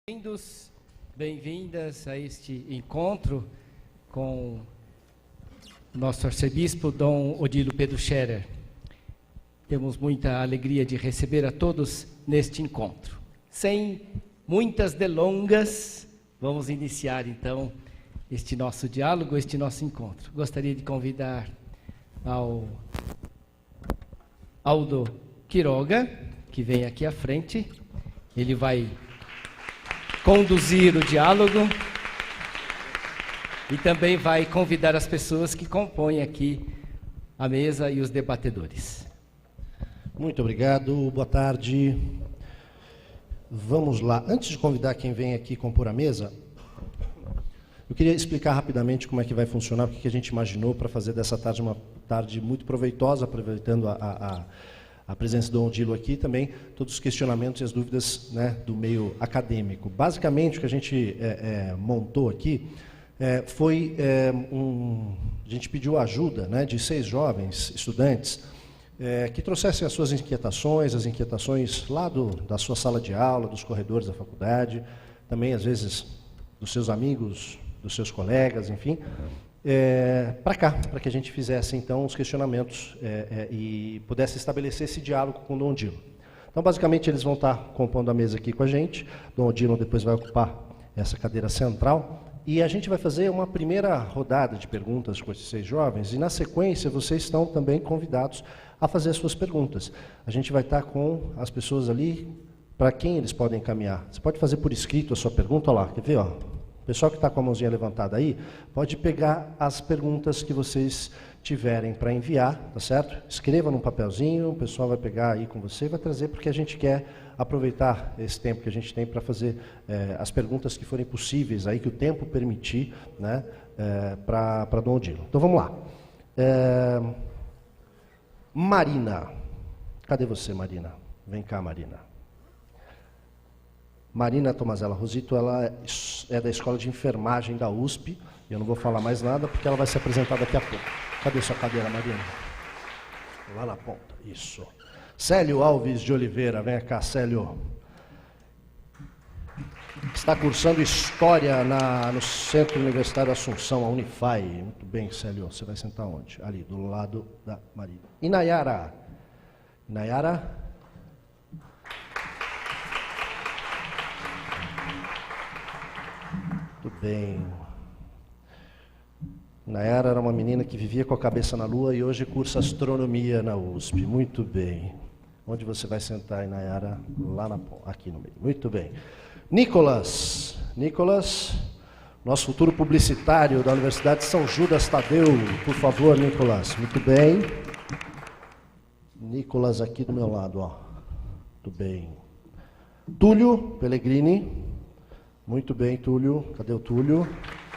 Bem-vindos, bem-vindas a este encontro com o nosso arcebispo, Dom Odilo Pedro Scherer. Temos muita alegria de receber a todos neste encontro. Sem muitas delongas, vamos iniciar então este nosso diálogo, este nosso encontro. Gostaria de convidar ao Aldo Quiroga, que vem aqui à frente. Ele vai conduzir o diálogo e também vai convidar as pessoas que compõem aqui a mesa e os debatedores. Muito obrigado, boa tarde. Vamos lá. Antes de convidar quem vem aqui compor a mesa, eu queria explicar rapidamente como é que vai funcionar, o que a gente imaginou para fazer dessa tarde uma tarde muito proveitosa, aproveitando a presença do Dom Odilo aqui, também todos os questionamentos e as dúvidas, né, do meio acadêmico. Basicamente, o que a gente montou aqui foi a gente pediu a ajuda, né, de 6 jovens estudantes que trouxessem as suas inquietações, as inquietações lá da sua sala de aula, dos corredores da faculdade, também, às vezes, dos seus amigos, dos seus colegas, enfim, para cá, para que a gente fizesse, então, os questionamentos e pudesse estabelecer esse diálogo com o Dom Odilo. Então, basicamente, eles vão estar compondo a mesa aqui com a gente. Dom Odilo depois vai ocupar essa cadeira central. E a gente vai fazer uma primeira rodada de perguntas com esses 6 jovens. E, na sequência, vocês estão também convidados a fazer as suas perguntas. A gente vai estar com as pessoas ali para quem eles podem encaminhar. Você pode fazer por escrito a sua pergunta. Olha lá, quer ver? Ó? O pessoal que está com a mãozinha levantada aí, pode pegar as perguntas que vocês tiverem para enviar, tá certo? Escreva num papelzinho, o pessoal vai pegar aí com você e vai trazer, porque a gente quer aproveitar esse tempo que a gente tem para fazer as perguntas que forem possíveis, aí que o tempo permitir, né, para Dom Odilo. Então vamos lá. Marina. Cadê você, Marina? Vem cá, Marina. Marina Tomazella Rosito, ela é da Escola de Enfermagem da USP. Eu não vou falar mais nada, porque ela vai se apresentar daqui a pouco. Cadê sua cadeira, Marina? Lá na ponta, isso. Célio Alves de Oliveira, vem cá, Célio. Está cursando História no Centro Universitário Assunção, a Unify. Muito bem, Célio, você vai sentar onde? Ali, do lado da Marina. E Nayara? Nayara? Muito bem. Nayara era uma menina que vivia com a cabeça na lua e hoje cursa astronomia na USP. Muito bem. Onde você vai sentar, Nayara? Lá aqui no meio. Muito bem. Nicolas. Nicolas, nosso futuro publicitário da Universidade de São Judas Tadeu. Por favor, Nicolas. Muito bem. Nicolas aqui do meu lado, ó. Muito bem. Túlio Pellegrini. Muito bem, Túlio. Cadê o Túlio?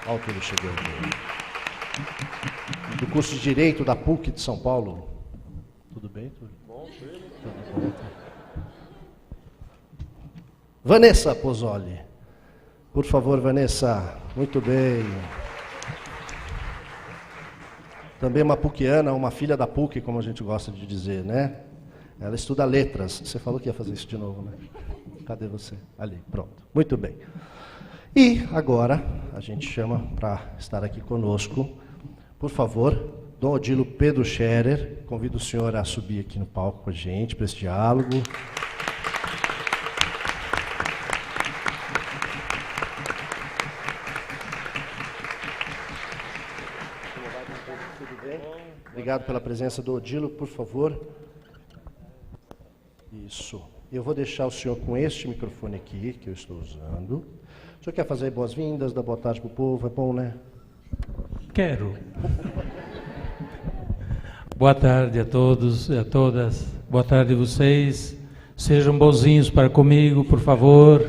Olha o Túlio chegando. Do curso de Direito da PUC de São Paulo. Tudo bem, Túlio? Bom, Túlio. Tudo bom. Vanessa Pozzoli. Por favor, Vanessa. Muito bem. Também uma PUCiana, uma filha da PUC, como a gente gosta de dizer, né? Ela estuda letras. Você falou que ia fazer isso de novo, né? Cadê você? Ali, pronto. Muito bem. E agora a gente chama para estar aqui conosco, por favor, Dom Odilo Pedro Scherer. Convido o senhor a subir aqui no palco com a gente para esse diálogo. Tudo bem? Obrigado pela presença do Odilo, por favor. Isso. Eu vou deixar o senhor com este microfone aqui, que eu estou usando. O senhor quer fazer boas-vindas, dar boa tarde para o povo? É bom, né? Quero. Boa tarde a todos e a todas. Boa tarde a vocês. Sejam bonzinhos para comigo, por favor.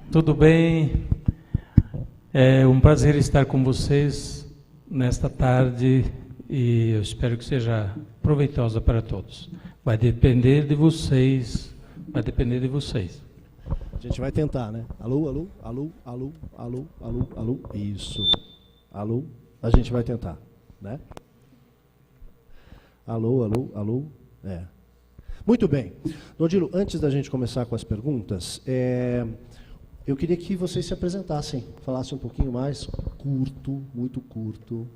Tudo bem? É um prazer estar com vocês nesta tarde e eu espero que seja proveitosa para todos. Vai depender de vocês. Vai depender de vocês. A gente vai tentar, né? Alô, alô, alô, alô, alô, alô, alô. Isso. Alô, a gente vai tentar, né? Alô, alô, alô. Muito bem. Dom Odilo, antes da gente começar com as perguntas, Eu queria que vocês se apresentassem, falassem um pouquinho mais curto, muito curto,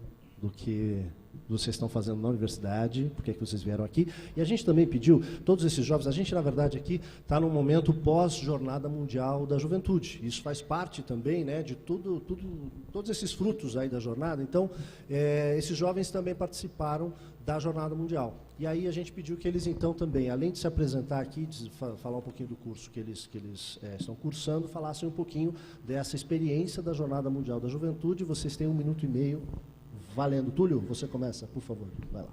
do que vocês estão fazendo na universidade, porque é que vocês vieram aqui. E a gente também pediu, todos esses jovens, a gente, na verdade, aqui está num momento pós-Jornada Mundial da Juventude. Isso faz parte também, né, de todos esses frutos aí da jornada. Então, esses jovens também participaram da Jornada Mundial. E aí a gente pediu que eles, então, também, além de se apresentar aqui, de falar um pouquinho do curso que eles estão cursando, falassem um pouquinho dessa experiência da Jornada Mundial da Juventude. Vocês têm 1 minuto e meio. Valendo. Túlio, você começa, por favor. Vai lá.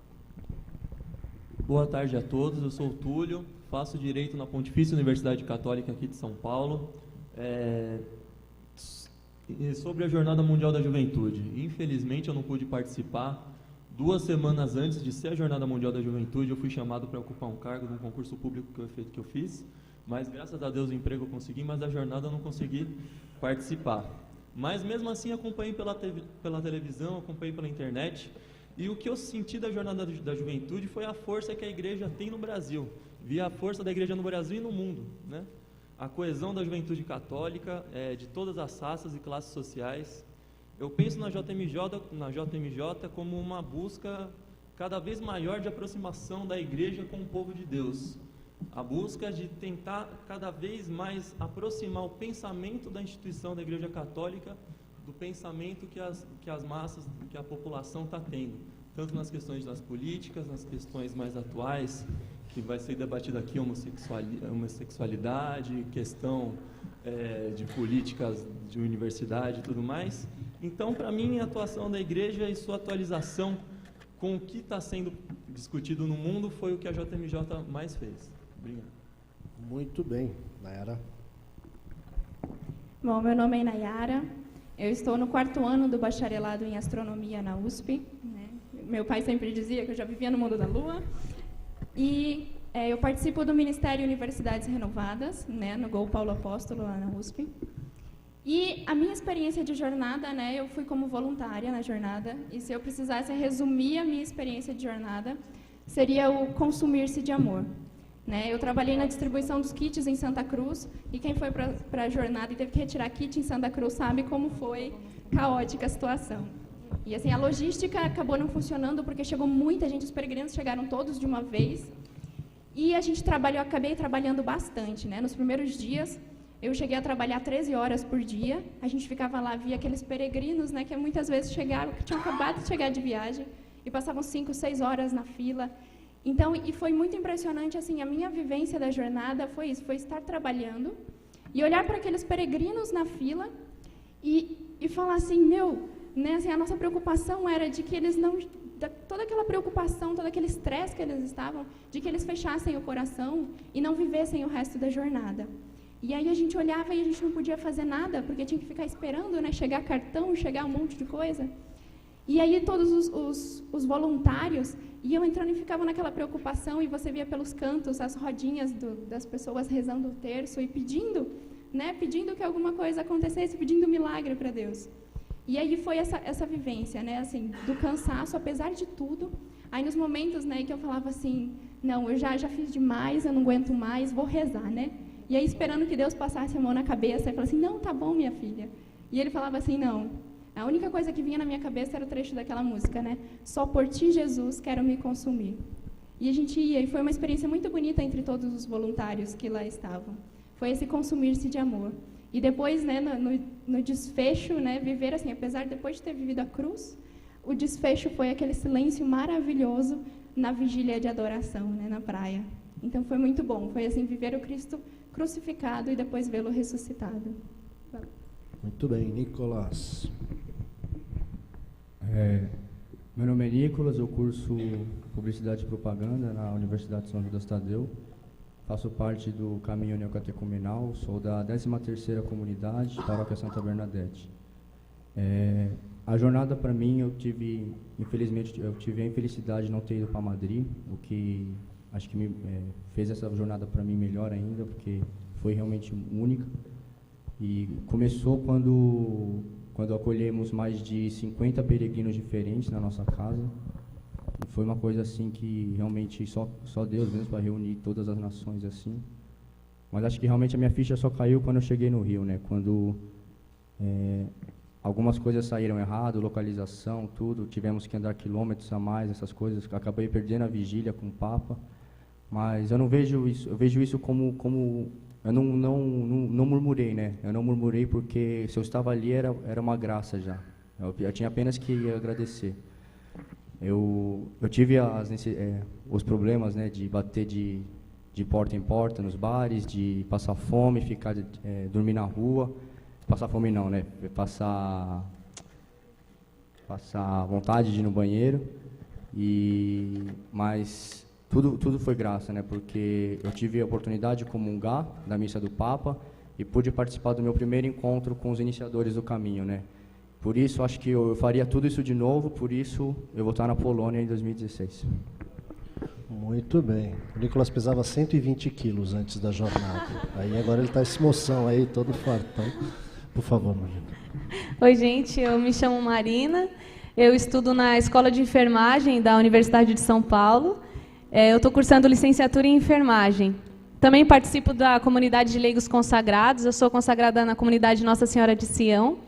Boa tarde a todos, eu sou o Túlio, faço Direito na Pontifícia Universidade Católica aqui de São Paulo. Sobre a Jornada Mundial da Juventude, infelizmente eu não pude participar. 2 semanas antes de ser a Jornada Mundial da Juventude, eu fui chamado para ocupar um cargo num concurso público que eu fiz, mas graças a Deus o emprego eu consegui, mas da jornada eu não consegui participar. Mas mesmo assim acompanhei pela televisão, acompanhei pela internet, e o que eu senti da Jornada da Juventude foi a força que a igreja tem no Brasil. Vi a força da igreja no Brasil e no mundo, né? A coesão da juventude católica, de todas as raças e classes sociais. Eu penso na JMJ como uma busca cada vez maior de aproximação da igreja com o povo de Deus. A busca de tentar cada vez mais aproximar o pensamento da instituição da Igreja Católica do pensamento que as massas, que a população está tendo, tanto nas questões das políticas, nas questões mais atuais, que vai ser debatida aqui, homossexualidade, questão de políticas de universidade e tudo mais. Então, para mim, a atuação da Igreja e sua atualização com o que está sendo discutido no mundo foi o que a JMJ mais fez. Obrigado. Muito bem, Nayara. Bom, meu nome é Nayara, eu estou no 4º ano do bacharelado em astronomia na USP, né? Meu pai sempre dizia que eu já vivia no mundo da Lua, e eu participo do Ministério Universidades Renovadas, né, no Gol Paulo Apóstolo, lá na USP. E a minha experiência de jornada, né, eu fui como voluntária na jornada, e se eu precisasse resumir a minha experiência de jornada, seria o consumir-se de amor. Né, eu trabalhei na distribuição dos kits em Santa Cruz, e quem foi para a jornada e teve que retirar kit em Santa Cruz sabe como foi caótica a situação. E assim, a logística acabou não funcionando porque chegou muita gente, os peregrinos chegaram todos de uma vez, e a gente acabei trabalhando bastante. Né? Nos primeiros dias, eu cheguei a trabalhar 13 horas por dia, a gente ficava lá, via aqueles peregrinos, né, que muitas vezes chegaram, que tinham acabado de chegar de viagem, e passavam 5, 6 horas na fila. Então, e foi muito impressionante, assim, a minha vivência da jornada foi isso, foi estar trabalhando e olhar para aqueles peregrinos na fila e falar assim, né, assim, a nossa preocupação era de que eles não, toda aquela preocupação, todo aquele estresse que eles estavam, de que eles fechassem o coração e não vivessem o resto da jornada. E aí a gente olhava e a gente não podia fazer nada, porque tinha que ficar esperando, né, chegar cartão, chegar um monte de coisa. E aí todos os voluntários iam entrando e ficavam naquela preocupação, e você via pelos cantos as rodinhas das pessoas rezando o terço e pedindo, né, pedindo que alguma coisa acontecesse, pedindo um milagre para Deus. E aí foi essa vivência, né, assim, do cansaço, apesar de tudo. Aí nos momentos, né, que eu falava assim, não, eu já fiz demais, eu não aguento mais, vou rezar, né? E aí esperando que Deus passasse a mão na cabeça e falasse assim, não, tá bom, minha filha. E ele falava assim, não. A única coisa que vinha na minha cabeça era o trecho daquela música, né? Só por ti, Jesus, quero me consumir. E a gente ia, e foi uma experiência muito bonita entre todos os voluntários que lá estavam. Foi esse consumir-se de amor. E depois, né, no desfecho, né, viver assim, apesar de depois de ter vivido a cruz, o desfecho foi aquele silêncio maravilhoso na vigília de adoração, né, na praia. Então foi muito bom, foi assim, viver o Cristo crucificado e depois vê-lo ressuscitado. Muito bem, Nicolas. Meu nome é Nicolas, eu curso Publicidade e Propaganda na Universidade São Judas Tadeu. Faço parte do Caminho Neocatecumenal, sou da 13ª Comunidade, Paróquia Santa Bernadette. A jornada, para mim, infelizmente, eu tive a infelicidade de não ter ido para Madrid, o que acho que fez essa jornada para mim melhor ainda, porque foi realmente única. E começou quando acolhemos mais de 50 peregrinos diferentes na nossa casa. E foi uma coisa assim que realmente só Deus mesmo para reunir todas as nações assim. Mas acho que realmente a minha ficha só caiu quando eu cheguei no Rio, né? Quando algumas coisas saíram errado, localização, tudo, tivemos que andar quilômetros a mais, essas coisas, acabei perdendo a vigília com o Papa, mas eu não vejo isso, eu vejo isso como eu não murmurei, né? Eu não murmurei porque se eu estava ali era uma graça já. Eu tinha apenas que agradecer. Eu tive os problemas, né, de bater de porta em porta nos bares, de passar fome, dormir na rua. Passar fome não, né? Passar vontade de ir no banheiro. Mas tudo foi graça, né? Porque eu tive a oportunidade de comungar da missa do Papa e pude participar do meu primeiro encontro com os iniciadores do caminho, né? Por isso, acho que eu faria tudo isso de novo, por isso eu vou estar na Polônia em 2016. Muito bem. O Nicolas pesava 120 quilos antes da jornada. Aí agora ele está esse moção aí, todo fartão. Por favor, Marina. Oi, gente. Eu me chamo Marina. Eu estudo na Escola de Enfermagem da Universidade de São Paulo. Eu estou cursando licenciatura em enfermagem. Também participo da comunidade de leigos consagrados. Eu sou consagrada na comunidade Nossa Senhora de Sião.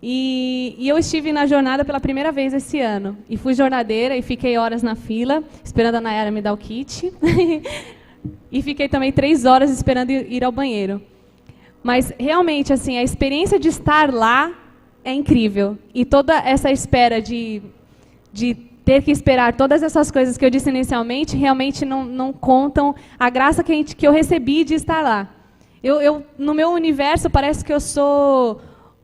E eu estive na jornada pela primeira vez esse ano. E fui jornadeira e fiquei horas na fila, esperando a Nayara me dar o kit. E fiquei também 3 horas esperando ir ao banheiro. Mas, realmente, assim, a experiência de estar lá é incrível. E toda essa espera de ter que esperar todas essas coisas que eu disse inicialmente, realmente não contam a graça que eu recebi de estar lá. No meu universo, parece que eu sou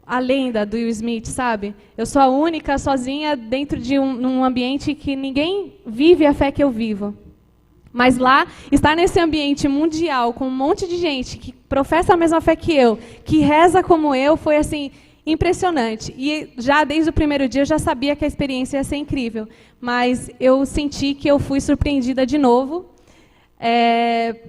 a lenda do Will Smith, sabe? Eu sou a única, sozinha, dentro de um ambiente que ninguém vive a fé que eu vivo. Mas lá, estar nesse ambiente mundial, com um monte de gente que professa a mesma fé que eu, que reza como eu, foi assim impressionante. E já desde o primeiro dia eu já sabia que a experiência ia ser incrível. Mas eu senti que eu fui surpreendida de novo,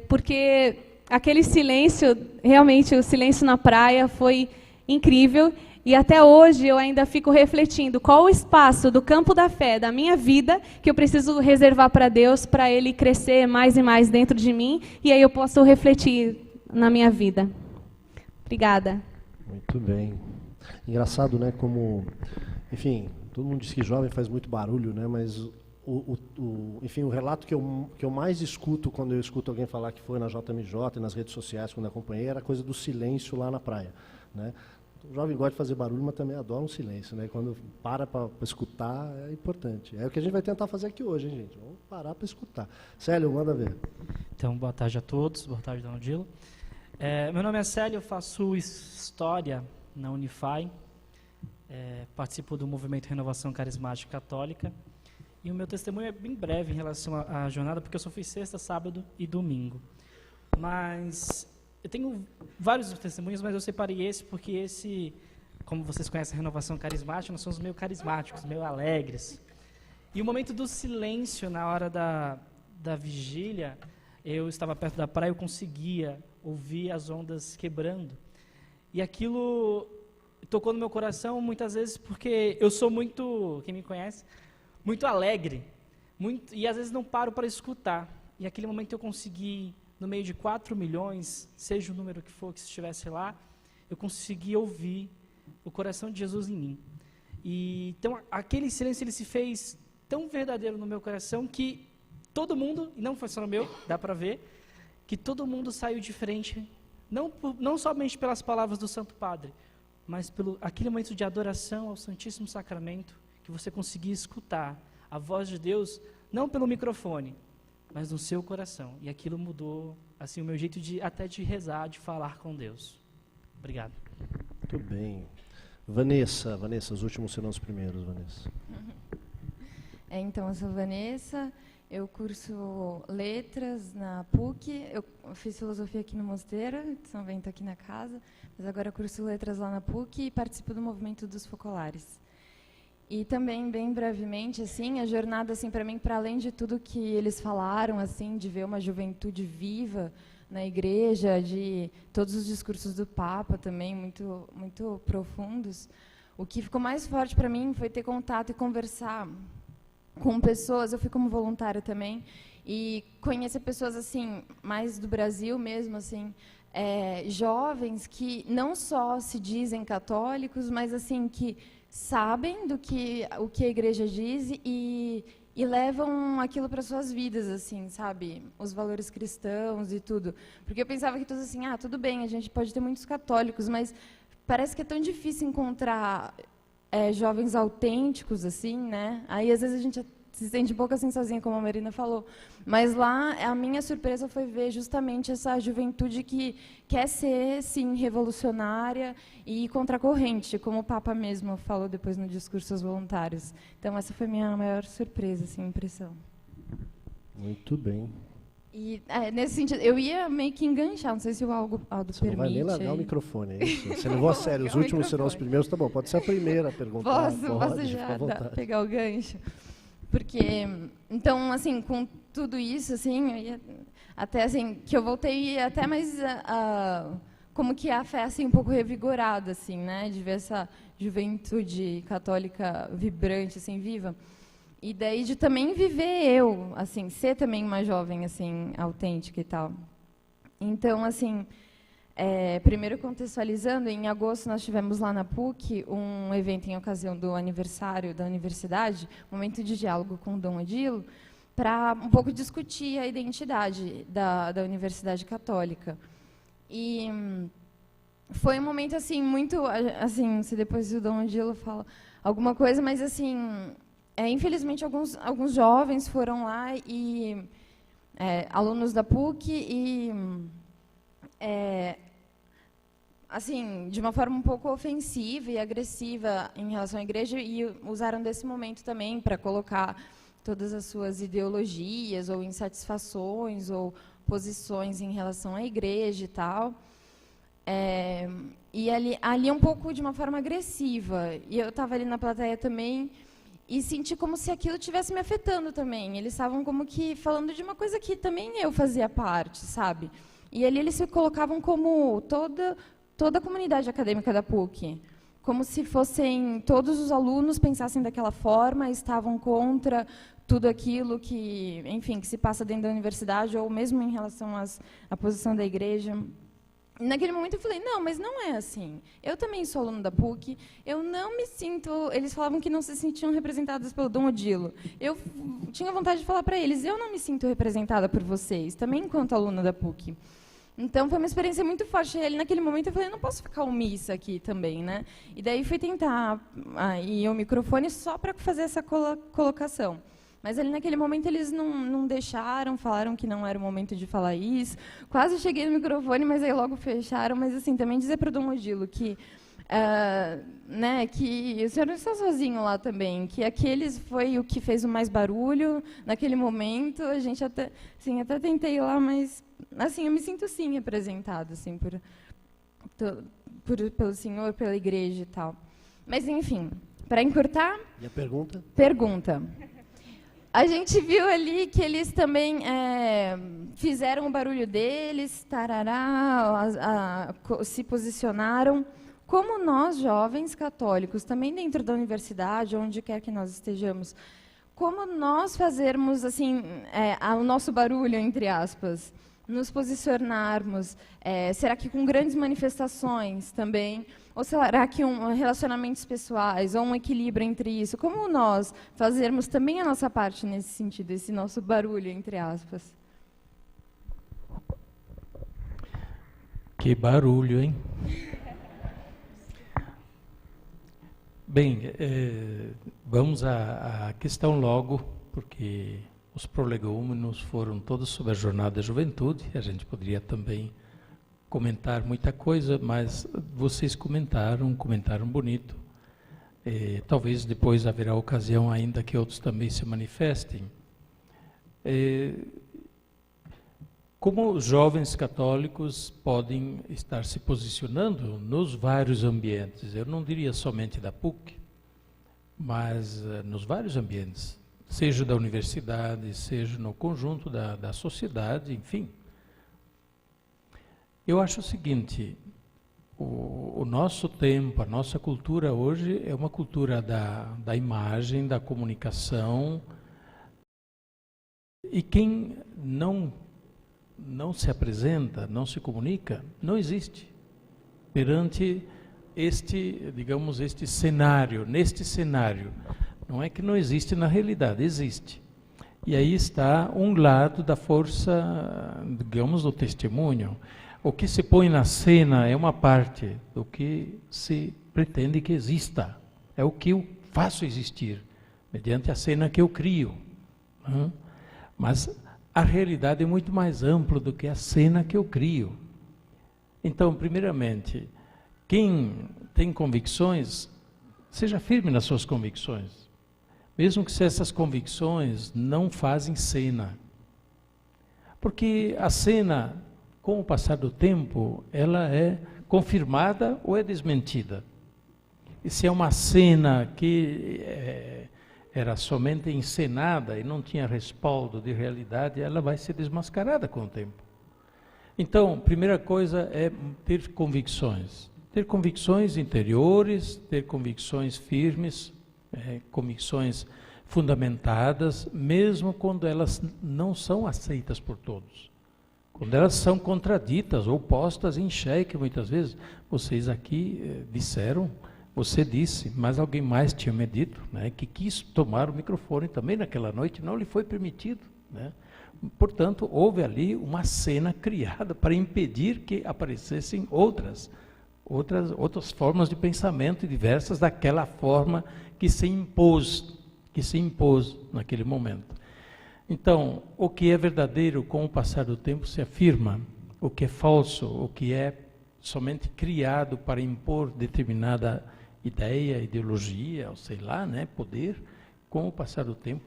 porque aquele silêncio, realmente o silêncio na praia foi incrível, e até hoje eu ainda fico refletindo qual o espaço do campo da fé, da minha vida, que eu preciso reservar para Deus, para Ele crescer mais e mais dentro de mim, e aí eu posso refletir na minha vida. Obrigada. Muito bem. Engraçado, né, como, enfim, todo mundo diz que jovem faz muito barulho, né, mas enfim, o relato que eu mais escuto quando eu escuto alguém falar que foi na JMJ e nas redes sociais, quando acompanhei, era a coisa do silêncio lá na praia, né? O jovem gosta de fazer barulho, mas também adora um silêncio, né? Quando para escutar, é importante. É o que a gente vai tentar fazer aqui hoje, hein, gente? Vamos parar para escutar. Célio, manda ver. Então, boa tarde a todos. Boa tarde, Dona Odilo. Meu nome é Célio, eu faço História na Unify. Participo do Movimento Renovação Carismática Católica. E o meu testemunho é bem breve em relação à jornada, porque eu só fiz sexta, sábado e domingo. Mas eu tenho vários testemunhos, mas eu separei esse porque esse, como vocês conhecem a Renovação Carismática, nós somos meio carismáticos, meio alegres. E o momento do silêncio na hora da vigília, eu estava perto da praia, eu conseguia ouvir as ondas quebrando. E aquilo tocou no meu coração muitas vezes porque eu sou muito, quem me conhece, muito alegre, e às vezes não paro para escutar. E aquele momento eu consegui, no meio de 4 milhões, seja o número que for que estivesse lá, eu consegui ouvir o coração de Jesus em mim. E então aquele silêncio ele se fez tão verdadeiro no meu coração que todo mundo, e não foi só no meu, dá para ver, que todo mundo saiu diferente, não somente pelas palavras do Santo Padre, mas pelo aquele momento de adoração ao Santíssimo Sacramento, que você conseguia escutar a voz de Deus, não pelo microfone, mas no seu coração. E aquilo mudou assim, o meu jeito até de rezar, de falar com Deus. Obrigado. Muito bem. Vanessa, os últimos serão os primeiros, Vanessa. Então, eu sou Vanessa, eu curso letras na PUC, eu fiz filosofia aqui no Mosteiro, de São Bento aqui na casa, mas agora eu curso letras lá na PUC e participo do movimento dos focolares. E também, bem brevemente, assim, a jornada, assim, para mim, para além de tudo que eles falaram, assim, de ver uma juventude viva na igreja, de todos os discursos do Papa também, muito, muito profundos, o que ficou mais forte para mim foi ter contato e conversar com pessoas, eu fui como voluntária também, e conhecer pessoas assim, mais do Brasil mesmo, assim, jovens que não só se dizem católicos, mas assim que sabem o que a igreja diz e levam aquilo para suas vidas, assim, sabe? Os valores cristãos e tudo. Porque eu pensava que todos assim, tudo bem, a gente pode ter muitos católicos, mas parece que é tão difícil encontrar jovens autênticos, assim, né? Aí, às vezes, a gente se sente um pouco assim sozinha, como a Marina falou. Mas lá, a minha surpresa foi ver justamente essa juventude que quer ser, sim, revolucionária e contracorrente, como o Papa mesmo falou depois no discurso aos voluntários. Então, essa foi a minha maior surpresa, assim, impressão. Muito bem. E, nesse sentido, eu ia meio que enganchar, não sei se o Aldo Você permite. não vai nem largar o microfone, é isso? Você levou a sério, os últimos serão os primeiros, tá bom, pode ser a primeira pergunta. Posso já pegar o gancho? Porque, então, assim, com tudo isso, assim, eu ia, até assim, que eu voltei até mais como que a fé assim um pouco revigorada, assim, né, de ver essa juventude católica vibrante, assim, viva. E daí de também viver eu, assim, ser também uma jovem assim autêntica e tal. Então, assim, primeiro contextualizando, em agosto nós tivemos lá na PUC um evento em ocasião do aniversário da universidade, momento de diálogo com o Dom Odilo, para um pouco discutir a identidade da Universidade Católica. E foi um momento assim muito, assim, se depois o Dom Odilo fala alguma coisa, mas assim, infelizmente alguns jovens foram lá e alunos da PUC e assim, de uma forma um pouco ofensiva e agressiva em relação à igreja, e usaram desse momento também para colocar todas as suas ideologias ou insatisfações ou posições em relação à igreja e tal. E ali um pouco de uma forma agressiva. E eu estava ali na plateia também e senti como se aquilo estivesse me afetando também. Eles estavam como que falando de uma coisa que também eu fazia parte, sabe? E ali eles se colocavam como toda a comunidade acadêmica da PUC, como se fossem todos os alunos pensassem daquela forma, estavam contra tudo aquilo que, enfim, que se passa dentro da universidade, ou mesmo em relação à posição da igreja. E naquele momento eu falei, não, mas não é assim. Eu também sou aluno da PUC, eu não me sinto... Eles falavam que não se sentiam representados pelo Dom Odilo. Eu tinha vontade de falar para eles, eu não me sinto representada por vocês, também enquanto aluna da PUC. Então, foi uma experiência muito forte. E naquele momento, eu falei, eu não posso ficar omissa aqui também, né? E daí, fui tentar ir ao microfone só para fazer essa colocação. Mas, ali, naquele momento, eles não deixaram, falaram que não era o momento de falar isso. Quase cheguei no microfone, mas aí logo fecharam. Mas, assim, também dizer para o Dom Odilo que... né, que o senhor não está sozinho lá também, que aqueles foi o que fez o mais barulho naquele momento. A gente até tentei ir lá, mas assim eu me sinto sim representada assim pelo senhor, pela igreja e tal. Mas enfim, para encurtar. E a pergunta? Pergunta. A gente viu ali que eles também fizeram o barulho deles, tarará, se posicionaram. Como nós, jovens católicos, também dentro da universidade, onde quer que nós estejamos, como nós fazermos assim, o nosso barulho, entre aspas, nos posicionarmos, será que com grandes manifestações também, ou será que relacionamentos pessoais, ou um equilíbrio entre isso? Como nós fazermos também a nossa parte nesse sentido, esse nosso barulho, entre aspas? Que barulho, hein? Bem, vamos à questão logo, porque os prolegômenos foram todos sobre a Jornada da Juventude. A gente poderia também comentar muita coisa, mas vocês comentaram bonito. Talvez depois haverá ocasião ainda que outros também se manifestem. Como os jovens católicos podem estar se posicionando nos vários ambientes? Eu não diria somente da PUC, mas nos vários ambientes, seja da universidade, seja no conjunto da sociedade, enfim. Eu acho o seguinte, o nosso tempo, a nossa cultura hoje é uma cultura da imagem, da comunicação, E quem não se apresenta, não se comunica, não existe perante este, digamos, este cenário. Neste cenário, não é que não existe na realidade, existe. E aí está um lado da força, digamos, do testemunho. O que se põe na cena é uma parte do que se pretende que exista. É o que eu faço existir, mediante a cena que eu crio. Mas a realidade é muito mais ampla do que a cena que eu crio. Então, primeiramente, quem tem convicções, seja firme nas suas convicções. Mesmo que se essas convicções não fazem cena. Porque a cena, com o passar do tempo, ela é confirmada ou é desmentida. E se é uma cena que era somente encenada e não tinha respaldo de realidade, ela vai ser desmascarada com o tempo. Então, primeira coisa é ter convicções. Ter convicções interiores, ter convicções firmes, convicções fundamentadas, mesmo quando elas não são aceitas por todos. Quando elas são contraditas ou postas em xeque, muitas vezes. Vocês aqui disseram, você disse, mas alguém mais tinha me dito, né, que quis tomar o microfone também naquela noite, não lhe foi permitido. Né? Portanto, houve ali uma cena criada para impedir que aparecessem outras formas de pensamento diversas daquela forma que se impôs naquele momento. Então, o que é verdadeiro com o passar do tempo se afirma, o que é falso, o que é somente criado para impor determinada ideia, ideologia, ou sei lá, né, poder, com o passar do tempo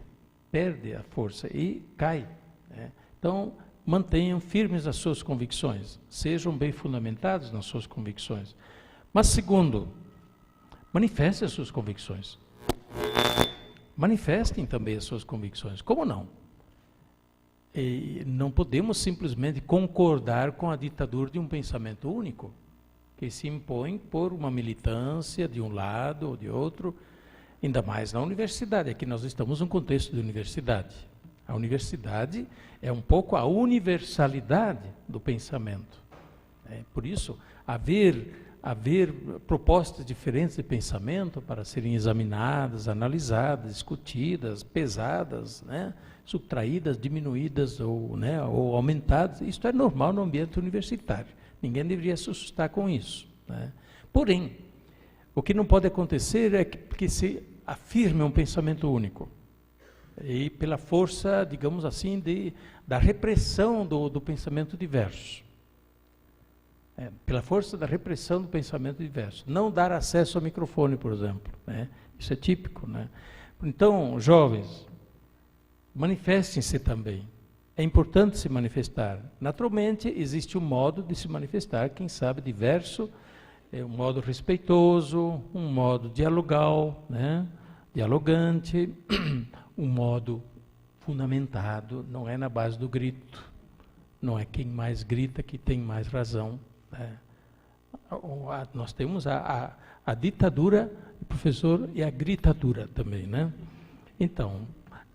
perde a força e cai. Né? Então, mantenham firmes as suas convicções, sejam bem fundamentados nas suas convicções. Mas segundo, manifestem as suas convicções. Manifestem também as suas convicções. Como não? E não podemos simplesmente concordar com a ditadura de um pensamento único, que se impõe por uma militância de um lado ou de outro, ainda mais na universidade. Aqui nós estamos num contexto de universidade. A universidade é um pouco a universalidade do pensamento. Por isso, haver propostas diferentes de pensamento para serem examinadas, analisadas, discutidas, pesadas, né, subtraídas, diminuídas ou aumentadas, isso é normal no ambiente universitário. Ninguém deveria se assustar com isso. Né? Porém, o que não pode acontecer é que se afirme um pensamento único. E pela força, digamos assim, da repressão do pensamento diverso. Pela força da repressão do pensamento diverso. Não dar acesso ao microfone, por exemplo. Né? Isso é típico. Né? Então, jovens, manifestem-se também. É importante se manifestar. Naturalmente, existe um modo de se manifestar, quem sabe diverso, um modo respeitoso, um modo dialogal, né? Dialogante, um modo fundamentado, não é na base do grito, não é quem mais grita que tem mais razão. Né? Nós temos a ditadura do professor e a gritadura também, né? Então,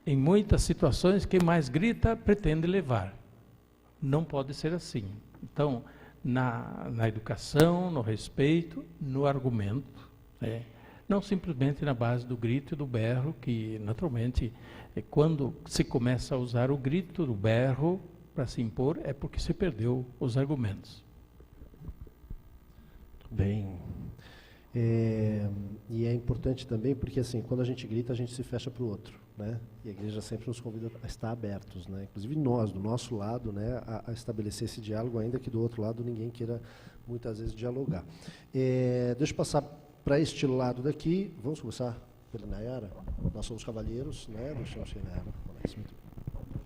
em muitas situações, quem mais grita pretende levar. Não pode ser assim. Então, na educação, no respeito, no argumento, não simplesmente na base do grito e do berro, que naturalmente, quando se começa a usar o grito, o berro, para se impor, é porque se perdeu os argumentos. Bem, e é importante também porque assim, quando a gente grita, a gente se fecha para o outro, né? E a igreja sempre nos convida a estar abertos, né? Inclusive nós, do nosso lado, né, a estabelecer esse diálogo, ainda que do outro lado ninguém queira muitas vezes dialogar. Deixa eu passar para este lado daqui. Vamos começar pela Nayara? Nós somos cavalheiros, né? Deixamos a Nayara falar isso muito bem.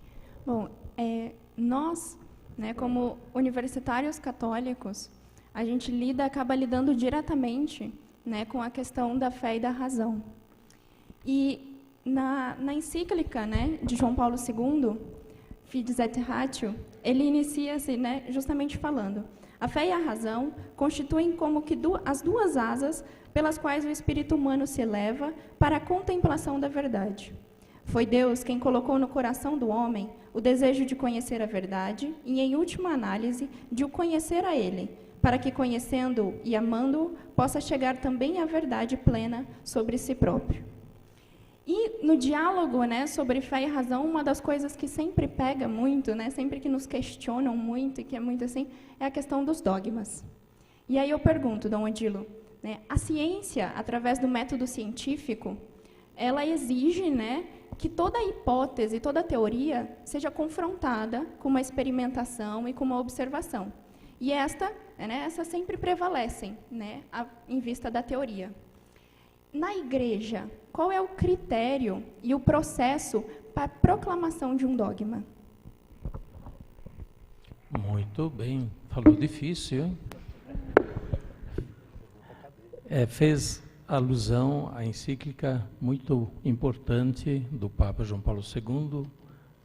Bom, nós, né, como universitários católicos, a gente acaba lidando diretamente, né, com a questão da fé e da razão. E na encíclica, né, de João Paulo II, Fides et Ratio, ele inicia-se, né, justamente falando: a fé e a razão constituem como que as duas asas pelas quais o espírito humano se eleva para a contemplação da verdade. Foi Deus quem colocou no coração do homem o desejo de conhecer a verdade e, em última análise, de o conhecer a Ele, para que, conhecendo-o e amando-o, possa chegar também à verdade plena sobre si próprio. E no diálogo, né, sobre fé e razão, uma das coisas que sempre pega muito, né, sempre que nos questionam muito, e que é muito assim, é a questão dos dogmas. E aí eu pergunto, Dom Odilo, né, a ciência, através do método científico, ela exige, né, que toda hipótese, toda teoria seja confrontada com uma experimentação e com uma observação. E essas sempre prevalecem, né, em vista da teoria. Na igreja, qual é o critério e o processo para a proclamação de um dogma? Muito bem, falou difícil, hein? Fez alusão à encíclica muito importante do Papa João Paulo II,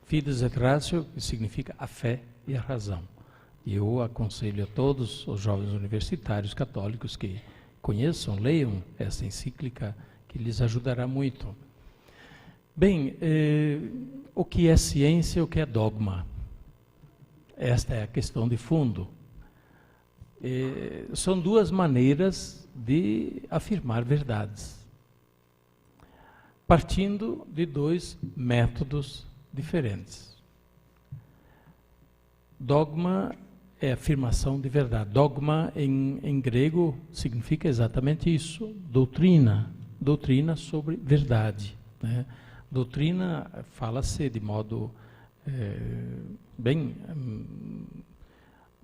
Fides et Ratio, que significa a fé e a razão. E eu aconselho a todos os jovens universitários católicos que conheçam, leiam essa encíclica, que lhes ajudará muito. Bem, o que é ciência e o que é dogma? Esta é a questão de fundo. São duas maneiras de afirmar verdades, partindo de dois métodos diferentes. Dogma é afirmação de verdade. Dogma em grego significa exatamente isso, doutrina sobre verdade, né? Doutrina fala-se de modo bem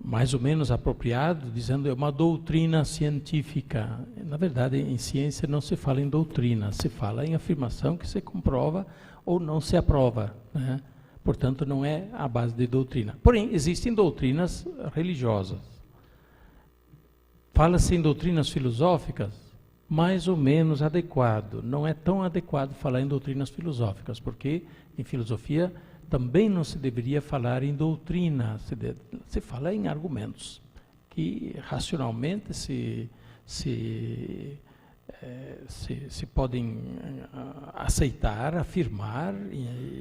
mais ou menos apropriado, dizendo é uma doutrina científica. Na verdade, em ciência não se fala em doutrina, se fala em afirmação que se comprova ou não se aprova, né? Portanto, não é a base de doutrina. Porém, existem doutrinas religiosas. Fala-se em doutrinas filosóficas, mais ou menos adequado. Não é tão adequado falar em doutrinas filosóficas, porque em filosofia também não se deveria falar em doutrina, se fala em argumentos, que racionalmente se podem aceitar, afirmar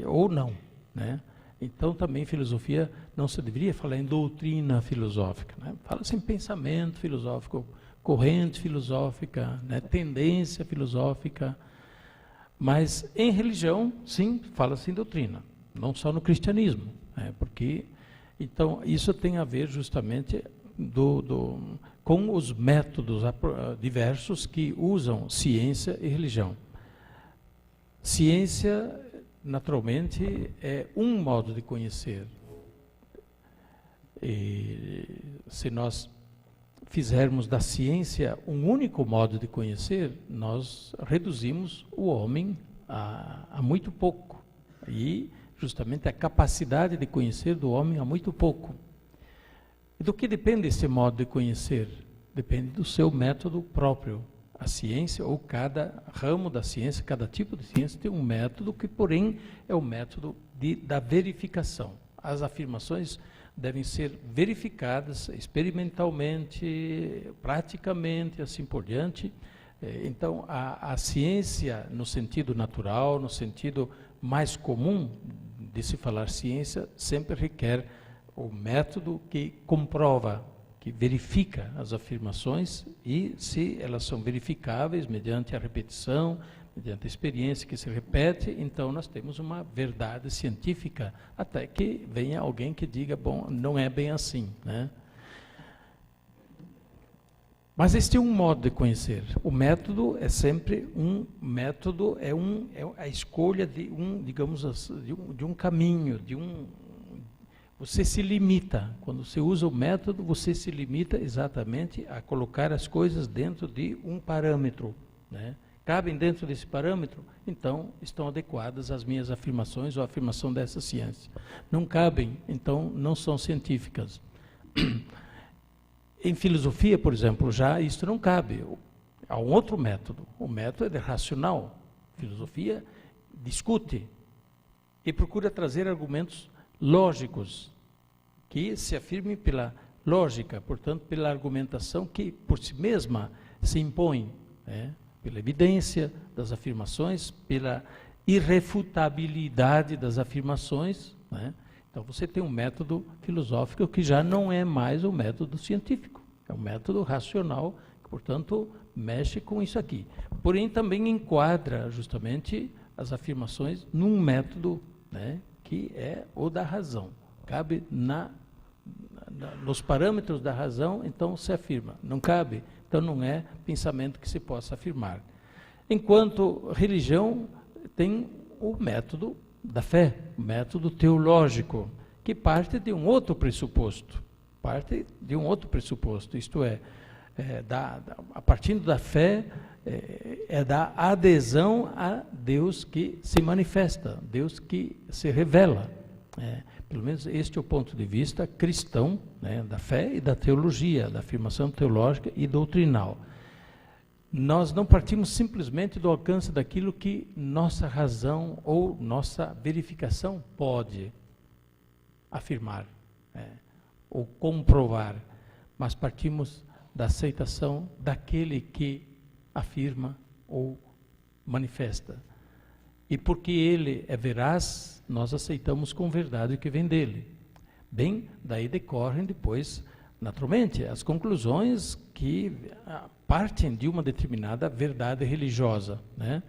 ou não, né? Então também filosofia não se deveria falar em doutrina filosófica, né? Fala-se em pensamento filosófico, corrente filosófica, né? Tendência filosófica, mas em religião, sim, fala-se em doutrina. Não só no cristianismo, né? Porque então isso tem a ver justamente com os métodos diversos que usam ciência e religião. Ciência, naturalmente, é um modo de conhecer. E se nós fizermos da ciência um único modo de conhecer, nós reduzimos o homem a muito pouco. E justamente a capacidade de conhecer do homem há muito pouco. E do que depende esse modo de conhecer? Depende do seu método próprio. A ciência, ou cada ramo da ciência, cada tipo de ciência tem um método que, porém, é o método da verificação. As afirmações devem ser verificadas experimentalmente, praticamente, assim por diante. Então, a ciência, no sentido natural, no sentido mais comum de se falar ciência, sempre requer o método que comprova, que verifica as afirmações, e se elas são verificáveis mediante a repetição, mediante a experiência que se repete, então nós temos uma verdade científica, até que venha alguém que diga, bom, não é bem assim, né? Mas este é um modo de conhecer. O método é sempre é a escolha de digamos assim, de um caminho, você se limita. Quando você usa o método, você se limita exatamente a colocar as coisas dentro de um parâmetro, né? Cabem dentro desse parâmetro, então estão adequadas as minhas afirmações ou a afirmação dessa ciência. Não cabem, então não são científicas. Em filosofia, por exemplo, já isso não cabe. Há um outro método. O método é racional. Filosofia discute e procura trazer argumentos lógicos que se afirmem pela lógica, portanto, pela argumentação que por si mesma se impõe, né? Pela evidência das afirmações, pela irrefutabilidade das afirmações, né? Então você tem um método filosófico que já não é mais um método científico, é um método racional, que, portanto, mexe com isso aqui. Porém, também enquadra justamente as afirmações num método, né, que é o da razão. Cabe nos parâmetros da razão, então se afirma. Não cabe, então não é pensamento que se possa afirmar. Enquanto religião tem o método da fé, o método teológico, que parte de um outro pressuposto. Isto é, a partir da fé, é da adesão a Deus que se manifesta, Deus que se revela. Pelo menos este é o ponto de vista cristão, né, da fé e da teologia, da afirmação teológica e doutrinal. Nós não partimos simplesmente do alcance daquilo que nossa razão ou nossa verificação pode afirmar, ou comprovar, mas partimos da aceitação daquele que afirma ou manifesta. E porque ele é veraz, nós aceitamos com verdade o que vem dele. Bem, daí decorrem depois, naturalmente, as conclusões que partem de uma determinada verdade religiosa, né?